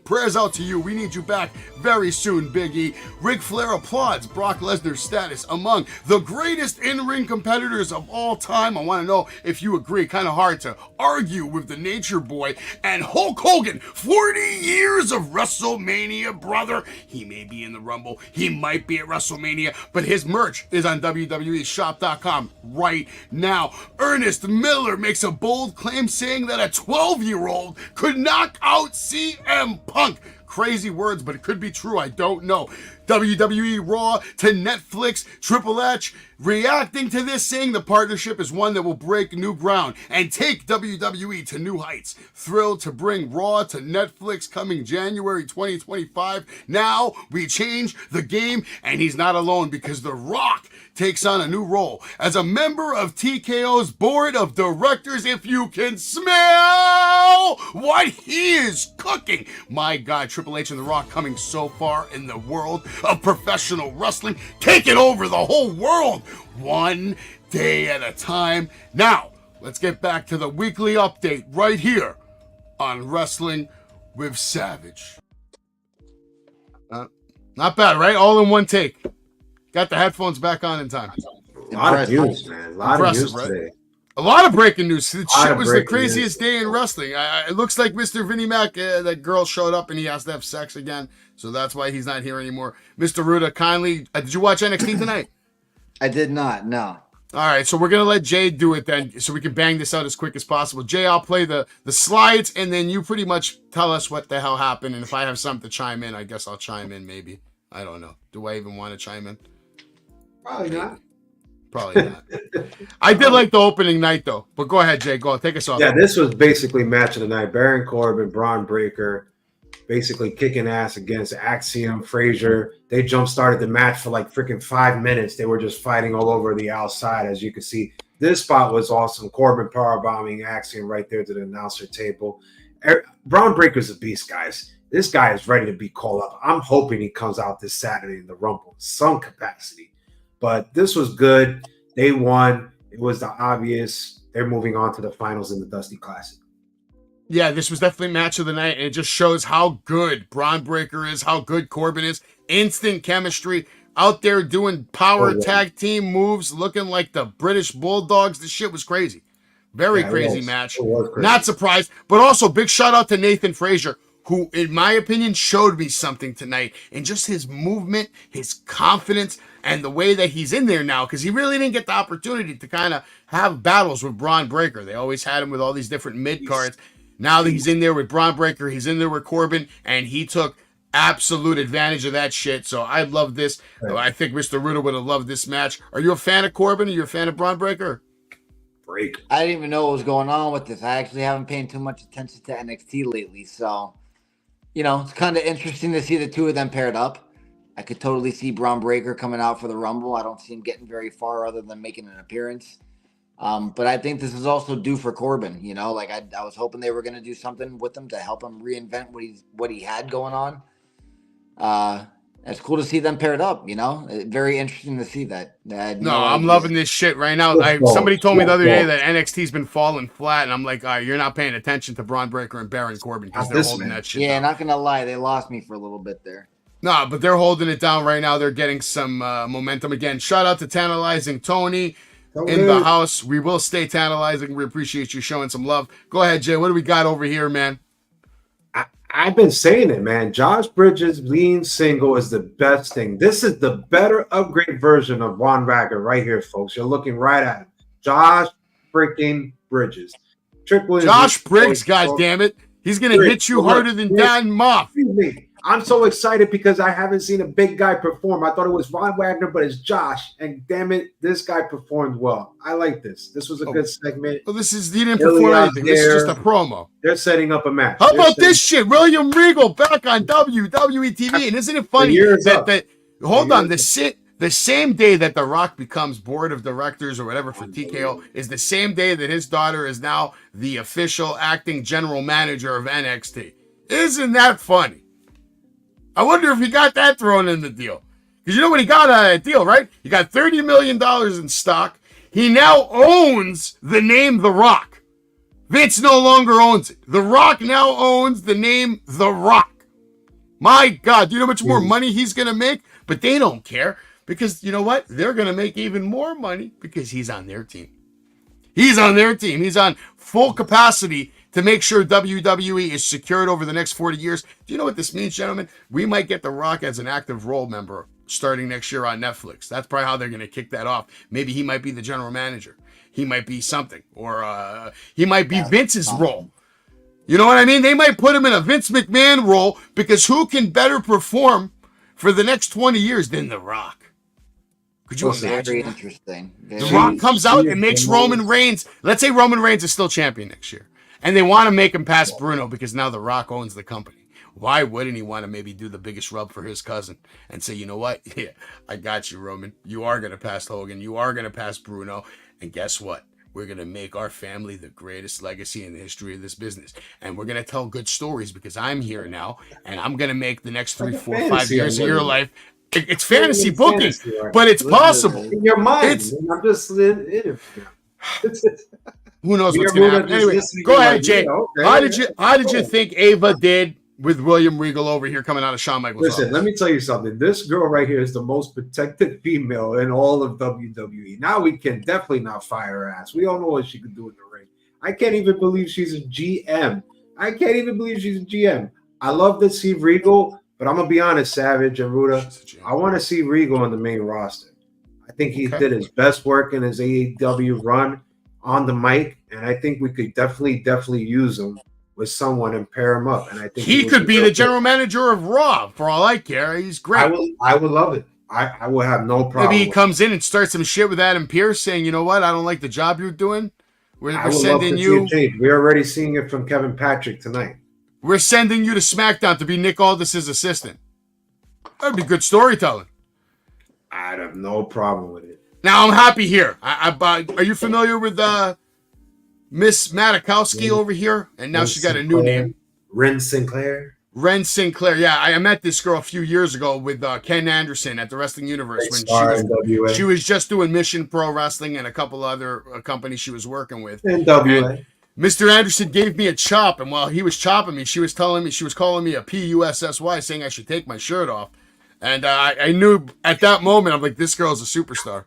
Prayers out to you. We need you back very soon, Big E. Ric Flair applauds Brock Lesnar's status among the greatest in-ring competitors of all time. I want to know if you agree. Kind of hard to argue with the Nature Boy. And Hulk Hogan, 40 years of WrestleMania, brother. He may be in the Rumble. He might be at WrestleMania, but his merch is on WWEshop.com right now. Ernest Miller makes a bold claim saying that a 12-year-old could knock out CM Punk. Crazy words, but it could be true. I don't know. WWE Raw to Netflix. Triple H reacting to this, saying the partnership is one that will break new ground and take WWE to new heights. Thrilled to bring Raw to Netflix coming January 2025. Now we change the game, and he's not alone because The Rock takes on a new role as a member of TKO's board of directors. If you can smell Oh, what he is cooking. My God, Triple H and The Rock coming so far in the world of professional wrestling, taking over the whole world one day at a time. Now, let's get back to the weekly update right here on Wrestling with Savage. Not bad, right? All in one take. Got the headphones back on in time. A lot of news, man. A lot of news today. A lot of breaking news. The shit was the craziest day in wrestling. It looks like Mr. Vinnie Mac, that girl showed up and he has to have sex again. So that's why he's not here anymore. Mr. Ruda, kindly, did you watch NXT tonight? I did not, no. All right, so we're going to let Jay do it then so we can bang this out as quick as possible. Jay, I'll play the slides, and then you pretty much tell us what the hell happened. And if I have something to chime in, I guess I'll chime in maybe. I don't know. Do I even want to chime in? Probably not. Probably not. I did like the opening night, though. But go ahead, Jay. Go on. Take us off. Yeah, this was basically match of the night. Baron Corbin, Braun Breaker, basically kicking ass against Axiom, Frazier. They jump-started the match for like freaking 5 minutes. They were just fighting all over the outside, as you can see. This spot was awesome. Corbin powerbombing Axiom right there to the announcer table. Braun Breaker's a beast, guys. This guy is ready to be called up. I'm hoping he comes out this Saturday in the Rumble in some capacity. But this was good. They won. It was the obvious. They're moving on to the finals in the Dusty Classic. Yeah, this was definitely match of the night, and it just shows how good Braun Breaker is, how good Corbin is. Instant chemistry, out there doing power tag team moves, looking like the British Bulldogs. This shit was crazy. Very crazy match. Not surprised, but also big shout out to Nathan Frazier, who, in my opinion, showed me something tonight. And just his movement, his confidence, and the way that he's in there now, because he really didn't get the opportunity to kind of have battles with Braun Breaker. They always had him with all these different mid-cards. Now that he's in there with Braun Breaker, he's in there with Corbin, and he took absolute advantage of that shit. So I love this. I think Mr. Ruda would have loved this match. Are you a fan of Corbin? Are you a fan of Braun Breaker? I didn't even know what was going on with this. I actually haven't paid too much attention to NXT lately. So, it's kind of interesting to see the two of them paired up. I could totally see Braun Breaker coming out for the Rumble. I don't see him getting very far other than making an appearance. But I think this is also due for Corbin. I was hoping they were going to do something with him to help him reinvent what he had going on. It's cool to see them paired up. Very interesting to see that. I'm loving this shit right now. Somebody told me the other day that NXT's been falling flat, and I'm like, you're not paying attention to Braun Breaker and Baron Corbin because they're holding that shit. Yeah, not gonna lie, they lost me for a little bit there. No, but they're holding it down right now. They're getting some momentum again. Shout out to Tantalizing Tony in the house. We will stay tantalizing. We appreciate you showing some love. Go ahead, Jay. What do we got over here, man? I've been saying it, man. Josh Bridges lean single is the best thing. This is the better upgrade version of Von Wagner right here, folks. You're looking right at him. Josh freaking Bridges. Josh Briggs, goddammit. He's going to hit you harder than Dan Moff. I'm so excited because I haven't seen a big guy perform. I thought it was Von Wagner, but it's Josh. And damn it, this guy performed well. I like this. This was a good segment. Well, he didn't perform anything. This is just a promo. They're setting up a match. How about this shit? William Regal back on WWE TV. And isn't it funny that hold on, the same day that The Rock becomes board of directors or whatever for TKO is the same day that his daughter is now the official acting general manager of NXT. Isn't that funny? I wonder if he got that thrown in the deal. Because you know what he got out of that deal, right? He got $30 million in stock. He now owns the name The Rock. Vince no longer owns it. The Rock now owns the name The Rock. My God, do you know how much more money he's going to make? But they don't care. Because you know what? They're going to make even more money because he's on their team. He's on their team. He's on full capacity to make sure WWE is secured over the next 40 years. Do you know what this means, gentlemen? We might get The Rock as an active role member starting next year on Netflix. That's probably how they're going to kick that off. Maybe he might be the general manager. He might be something. Or he might be Vince's role. You know what I mean? They might put him in a Vince McMahon role because who can better perform for the next 20 years than The Rock? Could you imagine? Very interesting. The Rock comes out and makes Roman Reigns. Let's say Roman Reigns is still champion next year. And they want to make him past Bruno because now The Rock owns the company. Why wouldn't he want to maybe do the biggest rub for his cousin and say, you know what? Yeah, I got you, Roman. You are going to pass Hogan. You are going to pass Bruno. And guess what? we're going to make our family the greatest legacy in the history of this business. And we're going to tell good stories because I'm here now, and I'm going to make the next 3, 4, 5 years of your life. It's fantasy booking, but it's possible. In your mind. I'm just in it. Who knows what's going to happen? Anyway, go ahead, Jay. How did you think Ava did with William Regal over here coming out of Shawn Michaels' Listen, office? let me tell you something. This girl right here is the most protected female in all of WWE. Now we can definitely not fire her ass. We all know what she can do in the ring. I can't even believe she's a GM. I love to see Regal, but I'm going to be honest, Savage and Ruda. I want to see Regal on the main roster. I think he did his best work in his AEW run on the mic, and I think we could definitely use him with someone and pair him up. And I think he could be the general manager of Raw for all I care. He's great. I would love it. I will have no problem. Maybe he comes in and starts some shit with Adam Pearce, saying, "You know what? I don't like the job you're doing. We're sending you." We're already seeing it from Kevin Patrick tonight. We're sending you to SmackDown to be Nick Aldis's assistant. That'd be good storytelling. I'd have no problem with it. Now I'm happy here. Are you familiar with Miss Matakowski over here? And now she's got a new name. Ren Sinclair. Yeah, I met this girl a few years ago with Ken Anderson at the Wrestling Universe when she was just doing Mission Pro Wrestling and a couple other companies she was working with. NWA. Mr. Anderson gave me a chop, and while he was chopping me, she was calling me a PUSSY, saying I should take my shirt off. And I knew at that moment, I'm like, this girl's a superstar.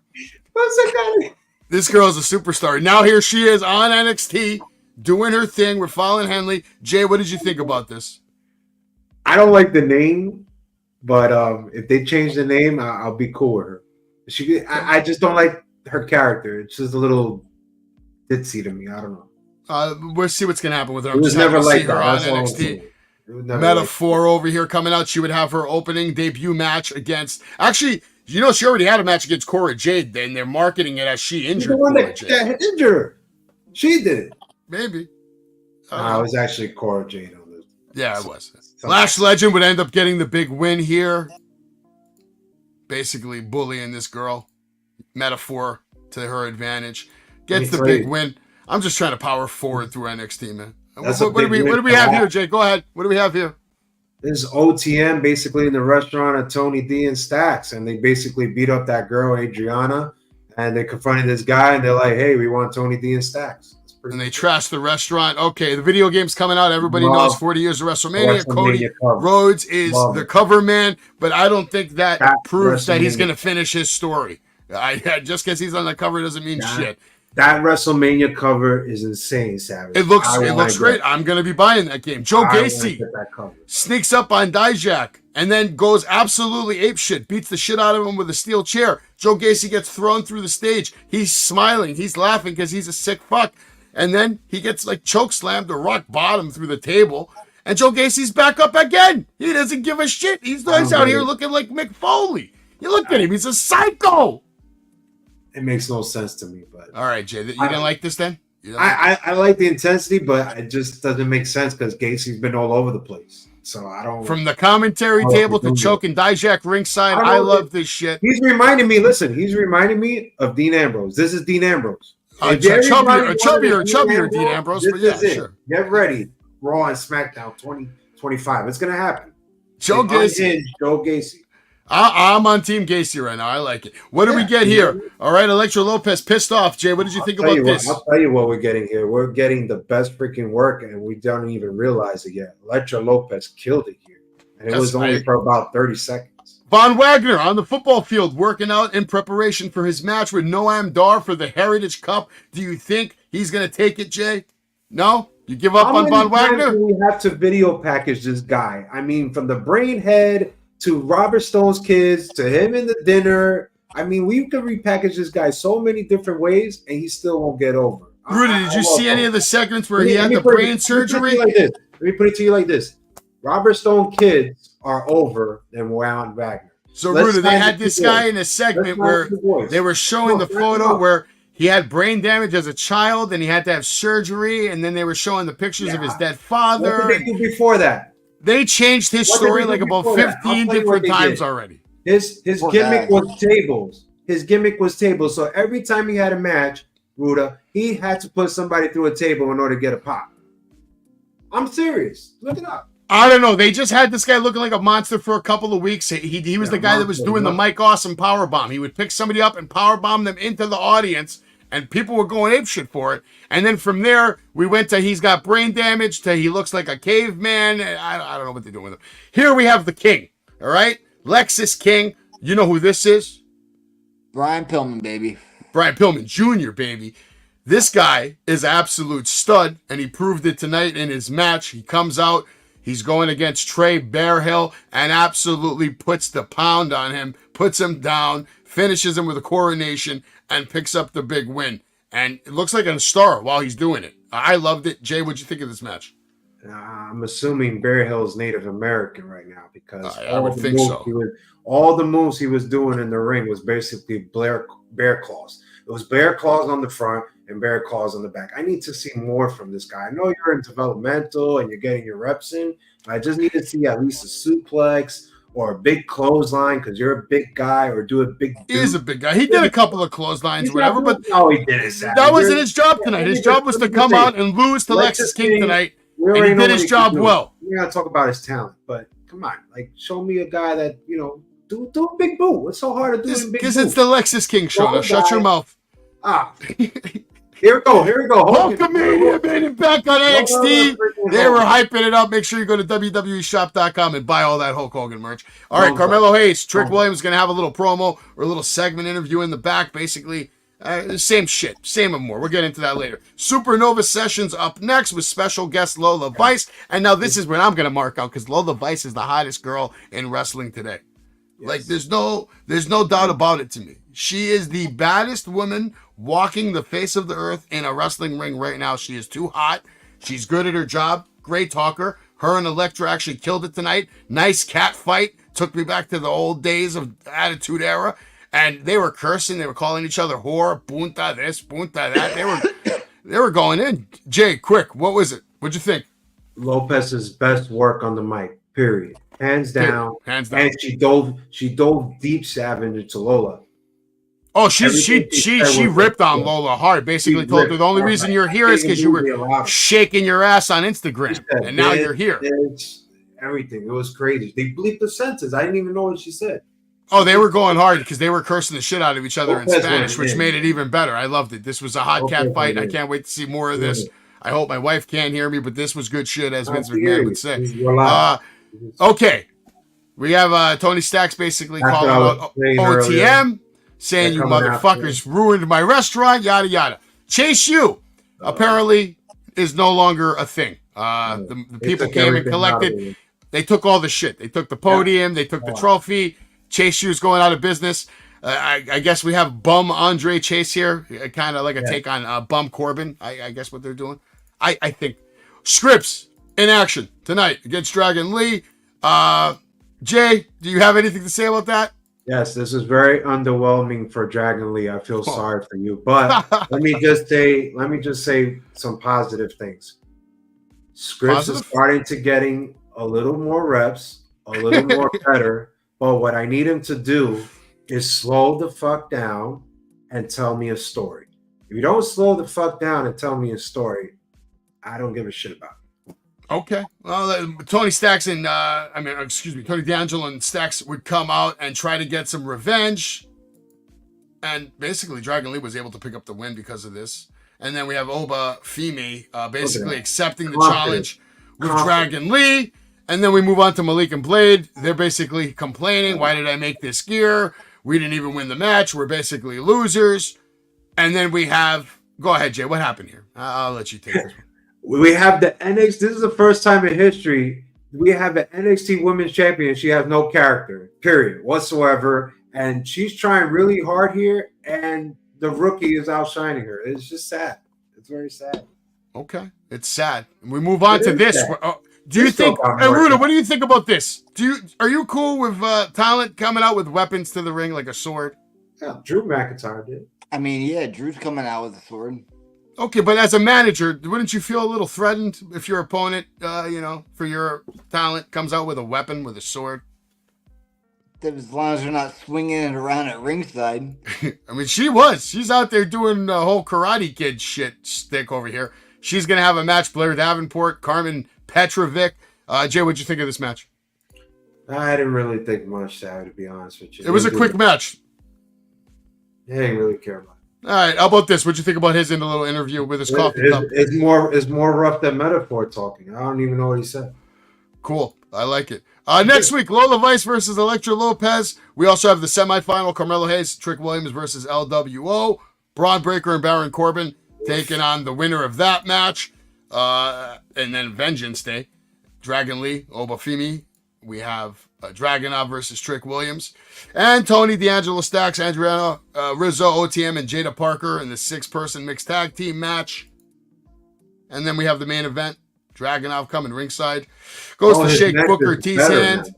This girl's a superstar. Now here she is on NXT doing her thing with Fallon Henley. Jay, what did you think about this? I don't like the name, but if they change the name, I'll be cool with her. I just don't like her character. It's just a little ditzy to me. I don't know. We'll see what's gonna happen with her. It was never like her on NXT. Metaphor over here coming out. She would have her opening debut match against. Actually, you know, she already had a match against Cora Jade. Then they're marketing it as she injured the one Cora that Jade. injured her. She did it. Maybe. It was actually Cora Jade on this. Yeah, it was. Lash Legend would end up getting the big win here. Basically bullying this girl. Metaphor to her advantage. Gets the big win. I'm just trying to power forward through NXT, man. What do we have here, Jay? Go ahead. What do we have here? This is OTM basically in the restaurant of Tony D and Stacks, and they basically beat up that girl, Adriana, and they confronted this guy, and they're like, hey, we want Tony D and Stacks. And they trashed the restaurant. Okay, the video game's coming out. Everybody knows 40 years of WrestleMania. Cody Rhodes is the cover man, but I don't think that proves that he's going to finish his story. Just because he's on the cover doesn't mean shit. That WrestleMania cover is insane, Savage. It looks great. I'm going to be buying that game. Joe Gacy sneaks up on Dijak and then goes absolutely apeshit, beats the shit out of him with a steel chair. Joe Gacy gets thrown through the stage. He's smiling. He's laughing because he's a sick fuck. And then he gets like choke slammed or rock bottom through the table. And Joe Gacy's back up again. He doesn't give a shit. He's out here looking like Mick Foley. You look at him. He's a psycho. It makes no sense to me, but all right, Jay, you didn't like this then? I like the intensity, but it just doesn't make sense because Gacy's been all over the place. So I don't. From the commentary table to choking Dijak ringside, I love this shit. He's reminding me. Listen, he's reminding me of Dean Ambrose. This is Dean Ambrose. Chubbier Dean Ambrose, but yeah, sure. Get ready, Raw and SmackDown 2025. It's gonna happen. Joe Gacy. I'm on Team Gacy right now. I like it. What do we get here? All right, Elektra Lopez pissed off. Jay, what did you think about this? I'll tell you what we're getting here. We're getting the best freaking work, and we don't even realize it yet. Elektra Lopez killed it here, and it was only for about 30 seconds. Von Wagner on the football field working out in preparation for his match with Noam Dar for the Heritage Cup. Do you think he's going to take it, Jay? No? You give up on Von Wagner? Do we have to video package this guy? I mean, from the brain head to Robert Stone's kids, to him in the dinner. I mean, we could repackage this guy so many different ways, and he still won't get over. Rudy, did you see any of the segments where he had the brain surgery? Let me put it to you like this. Robert Stone kids are over than Von Wagner. So, Rudy, they had this guy in a segment where they were showing the photo where he had brain damage as a child, and he had to have surgery, and then they were showing the pictures of his dead father. What did they do before that? They changed his story like about 15 different times already. His gimmick was tables. His gimmick was tables. So every time he had a match, Ruda. He had to put somebody through a table in order to get a pop. I'm serious. Look it up. I don't know. They just had this guy looking like a monster for a couple of weeks. He was the guy that was doing the Mike Awesome powerbomb. He would pick somebody up and powerbomb them into the audience, and people were going apeshit for it. And then from there, we went to he's got brain damage to he looks like a caveman. I don't know what they're doing with him. Here we have the King, all right? Lexus King. You know who this is? Brian Pillman, baby. Brian Pillman Jr., baby. This guy is absolute stud, and he proved it tonight in his match. He comes out. He's going against Trey Bearhill and absolutely puts the pound on him, puts him down, finishes him with a coronation, and picks up the big win. And it looks like a star while he's doing it. I loved it. Jay, what'd you think of this match? I'm assuming Bearhill is Native American right now because I would think so. All the moves he was doing in the ring was basically bear claws. It was bear claws on the front and bear claws on the back. I need to see more from this guy. I know you're in developmental and you're getting your reps in. I just need to see at least a suplex or a big clothesline because you're a big guy, or do a big. He is a big guy. He did a couple of clotheslines, whatever, but no, he did it. That wasn't his job tonight. His job was to come out and lose to Lexus King tonight, and he did his job well. We're gonna talk about his talent, but come on, like show me a guy that do a big boo. What's so hard to do? Because it's the Lexus King show. Now shut your mouth. Here we go. Hulkamania made it back on NXT. They were hyping it up. Make sure you go to WWEshop.com and buy all that Hulk Hogan merch. All right, Carmelo Hayes, Trick Williams is going to have a little promo or a little segment interview in the back. Basically, same shit, same and more. We'll get into that later. Supernova Sessions up next with special guest Lola Vice. And now this is when I'm going to mark out because Lola Vice is the hottest girl in wrestling today. Yes. Like there's no doubt about it to me. She is the baddest woman walking the face of the earth in a wrestling ring right now. She is too hot. She's good at her job. Great talker. Her and Elektra actually killed it tonight. Nice cat fight. Took me back to the old days of Attitude Era. And they were cursing. They were calling each other whore, punta this, punta that. They were going in. Jay, quick, what was it? What'd you think? Lopez's best work on the mic, period. Hands down. Hands down. And she dove deep savage into Lola. Oh, she ripped on Lola hard. Basically told her the only reason you're here is because you were shaking your ass on Instagram, and now you're here. Everything. It was crazy. They bleeped the sentence. I didn't even know what she said. Oh, they were going hard because they were cursing the shit out of each other in Spanish, which made it even better. I loved it. This was a hot cat fight. I can't wait to see more of this. I hope my wife can't hear me, but this was good shit, as Vince McMahon would say. Okay. We have Tony Stacks basically calling out OTM. Saying you motherfuckers ruined my restaurant, yada yada. Chase U apparently is no longer a thing. The people came and collected. They took all the shit. They took the podium. They took the trophy. Chase U's going out of business. I guess we have bum Andre Chase here, kind of like a take on bum Corbin. I guess what they're doing. I think Scripps in action tonight against Dragon Lee. Jay, do you have anything to say about that? Yes, this is very underwhelming for Dragon Lee. I feel sorry for you, but let me just say some positive things. Scripps is starting to getting a little more reps, a little more better. But what I need him to do is slow the fuck down and tell me a story. If you don't slow the fuck down and tell me a story, I don't give a shit about it. Okay. Well, Tony Stacks and Tony D'Angelo and Stacks would come out and try to get some revenge. And basically, Dragon Lee was able to pick up the win because of this. And then we have Oba Femi basically accepting the challenge with Dragon Lee. And then we move on to Malik and Blade. They're basically complaining, why did I make this gear? We didn't even win the match. We're basically losers. And then we have, go ahead, Jay, what happened here? I'll let you take this one. We have the NXT. This is the first time in history we have an NXT Women's Champion. She has no character, period, whatsoever. And she's trying really hard here, and the rookie is outshining her. It's just sad. It's very sad. Okay, it's sad. We move on to this. Do you think, Ruda, what do you think about this? Are you cool with talent coming out with weapons to the ring like a sword? Yeah, Drew McIntyre did. I mean, yeah, Drew's coming out with a sword. Okay, but as a manager, wouldn't you feel a little threatened if your opponent, for your talent, comes out with a weapon, with a sword? As long as they're not swinging it around at ringside. I mean, she was. She's out there doing the whole Karate Kid shit stick over here. She's going to have a match, Blair Davenport, Carmen Petrovic. Jay, what'd you think of this match? I didn't really think much, to be honest with you. It was a quick match. I didn't really care about it. All right, how about this? What'd you think about his little interview with his coffee cup? It's more rough than Metaphor talking. I don't even know what he said. Cool. I like it. Next week, Lola Vice versus Elektra Lopez. We also have the semifinal, Carmelo Hayes, Trick Williams versus LWO. Braun Breaker and Baron Corbin taking on the winner of that match. And then Vengeance Day. Dragon Lee, Obafemi. We have Dragunov versus Trick Williams. And Tony D'Angelo Stacks, Adriana Rizzo, OTM, and Jada Parker in the 6-person mixed tag team match. And then we have the main event. Dragunov coming ringside. Goes to shake Booker T's hand.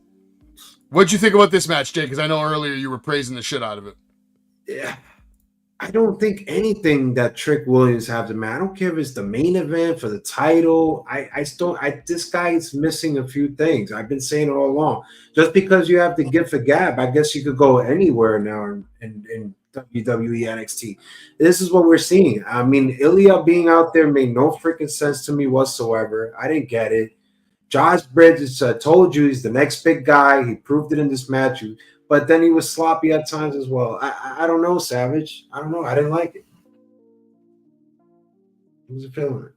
What'd you think about this match, Jay? Because I know earlier you were praising the shit out of it. Yeah. I don't think anything that Trick Williams have to man. I don't care if it's the main event for the title. This guy's missing a few things. I've been saying it all along. Just because you have the gift of gab, I guess you could go anywhere now in WWE NXT. This is what we're seeing. I mean, Ilya being out there made no freaking sense to me whatsoever. I didn't get it. Josh Bridges told you he's the next big guy. He proved it in this match. But then he was sloppy at times as well. I don't know, Savage. I don't know. I didn't like it. I wasn't feeling it.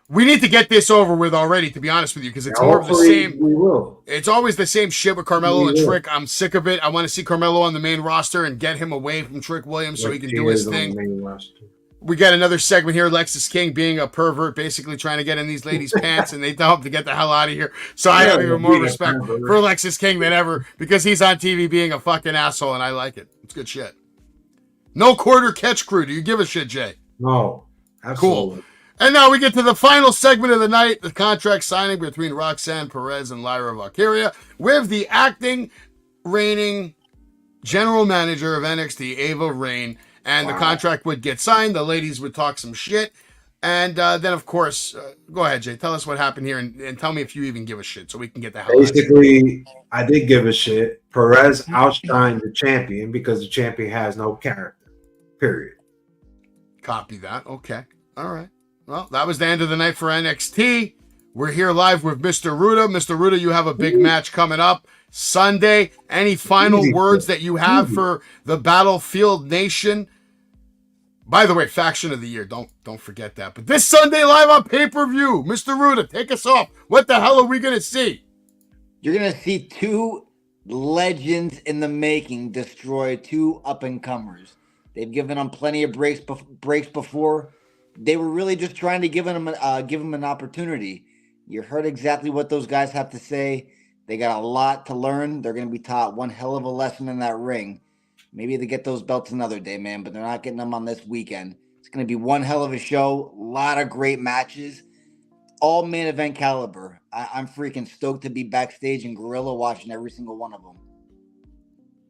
We need to get this over with already, to be honest with you, because it's more of the same. We will. It's always the same shit with Carmelo and Trick. I'm sick of it. I want to see Carmelo on the main roster and get him away from Trick Williams so he can do his thing. We got another segment here. Lexis King being a pervert, basically trying to get in these ladies' pants, and they tell him to get the hell out of here. So I have even more respect for Lexis King than ever because he's on TV being a fucking asshole, and I like it. It's good shit. No quarter catch crew. Do you give a shit, Jay? No. Absolutely. Cool. And now we get to the final segment of the night, the contract signing between Roxanne Perez and Lyra Valkyria with the acting reigning general manager of NXT, Ava Raine. And the contract would get signed. The ladies would talk some shit. And then, of course, go ahead, Jay. Tell us what happened here and tell me if you even give a shit so we can get the hell out of here. Basically, I did give a shit. Perez outshined the champion because the champion has no character. Period. Copy that. Okay. All right. Well, that was the end of the night for NXT. We're here live with Mr. Ruda. Mr. Ruda, you have a big match coming up Sunday. Any final words that you have for the Battlefield Nation? By the way, faction of the year. Don't forget that. But this Sunday live on pay-per-view, Mr. Ruda, take us off. What the hell are we going to see? You're going to see two legends in the making destroy two up-and-comers. They've given them plenty of breaks before. They were really just trying to give them an opportunity. You heard exactly what those guys have to say. They got a lot to learn. They're going to be taught one hell of a lesson in that ring. Maybe they get those belts another day, man, but they're not getting them on this weekend. It's going to be one hell of a show. A lot of great matches. All main event caliber. I'm freaking stoked to be backstage in Gorilla watching every single one of them.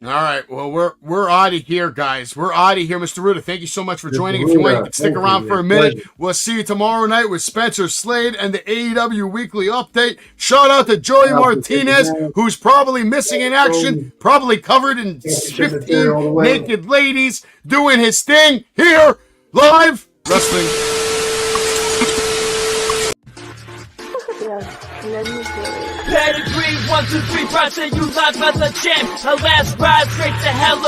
All right. Well, we're out of here, guys. We're out of here. Mr. Ruda, thank you so much for joining. If you want, you can stick around for a minute. Pleasure. We'll see you tomorrow night with Spencer Slade and the AEW Weekly Update. Shout out to Joey Martinez, who's probably missing in action, probably covered in 15 naked ladies, doing his thing here, live wrestling. Pedigree, 1, 2, 3, proud say you live as a champ. Her last ride straight to hell.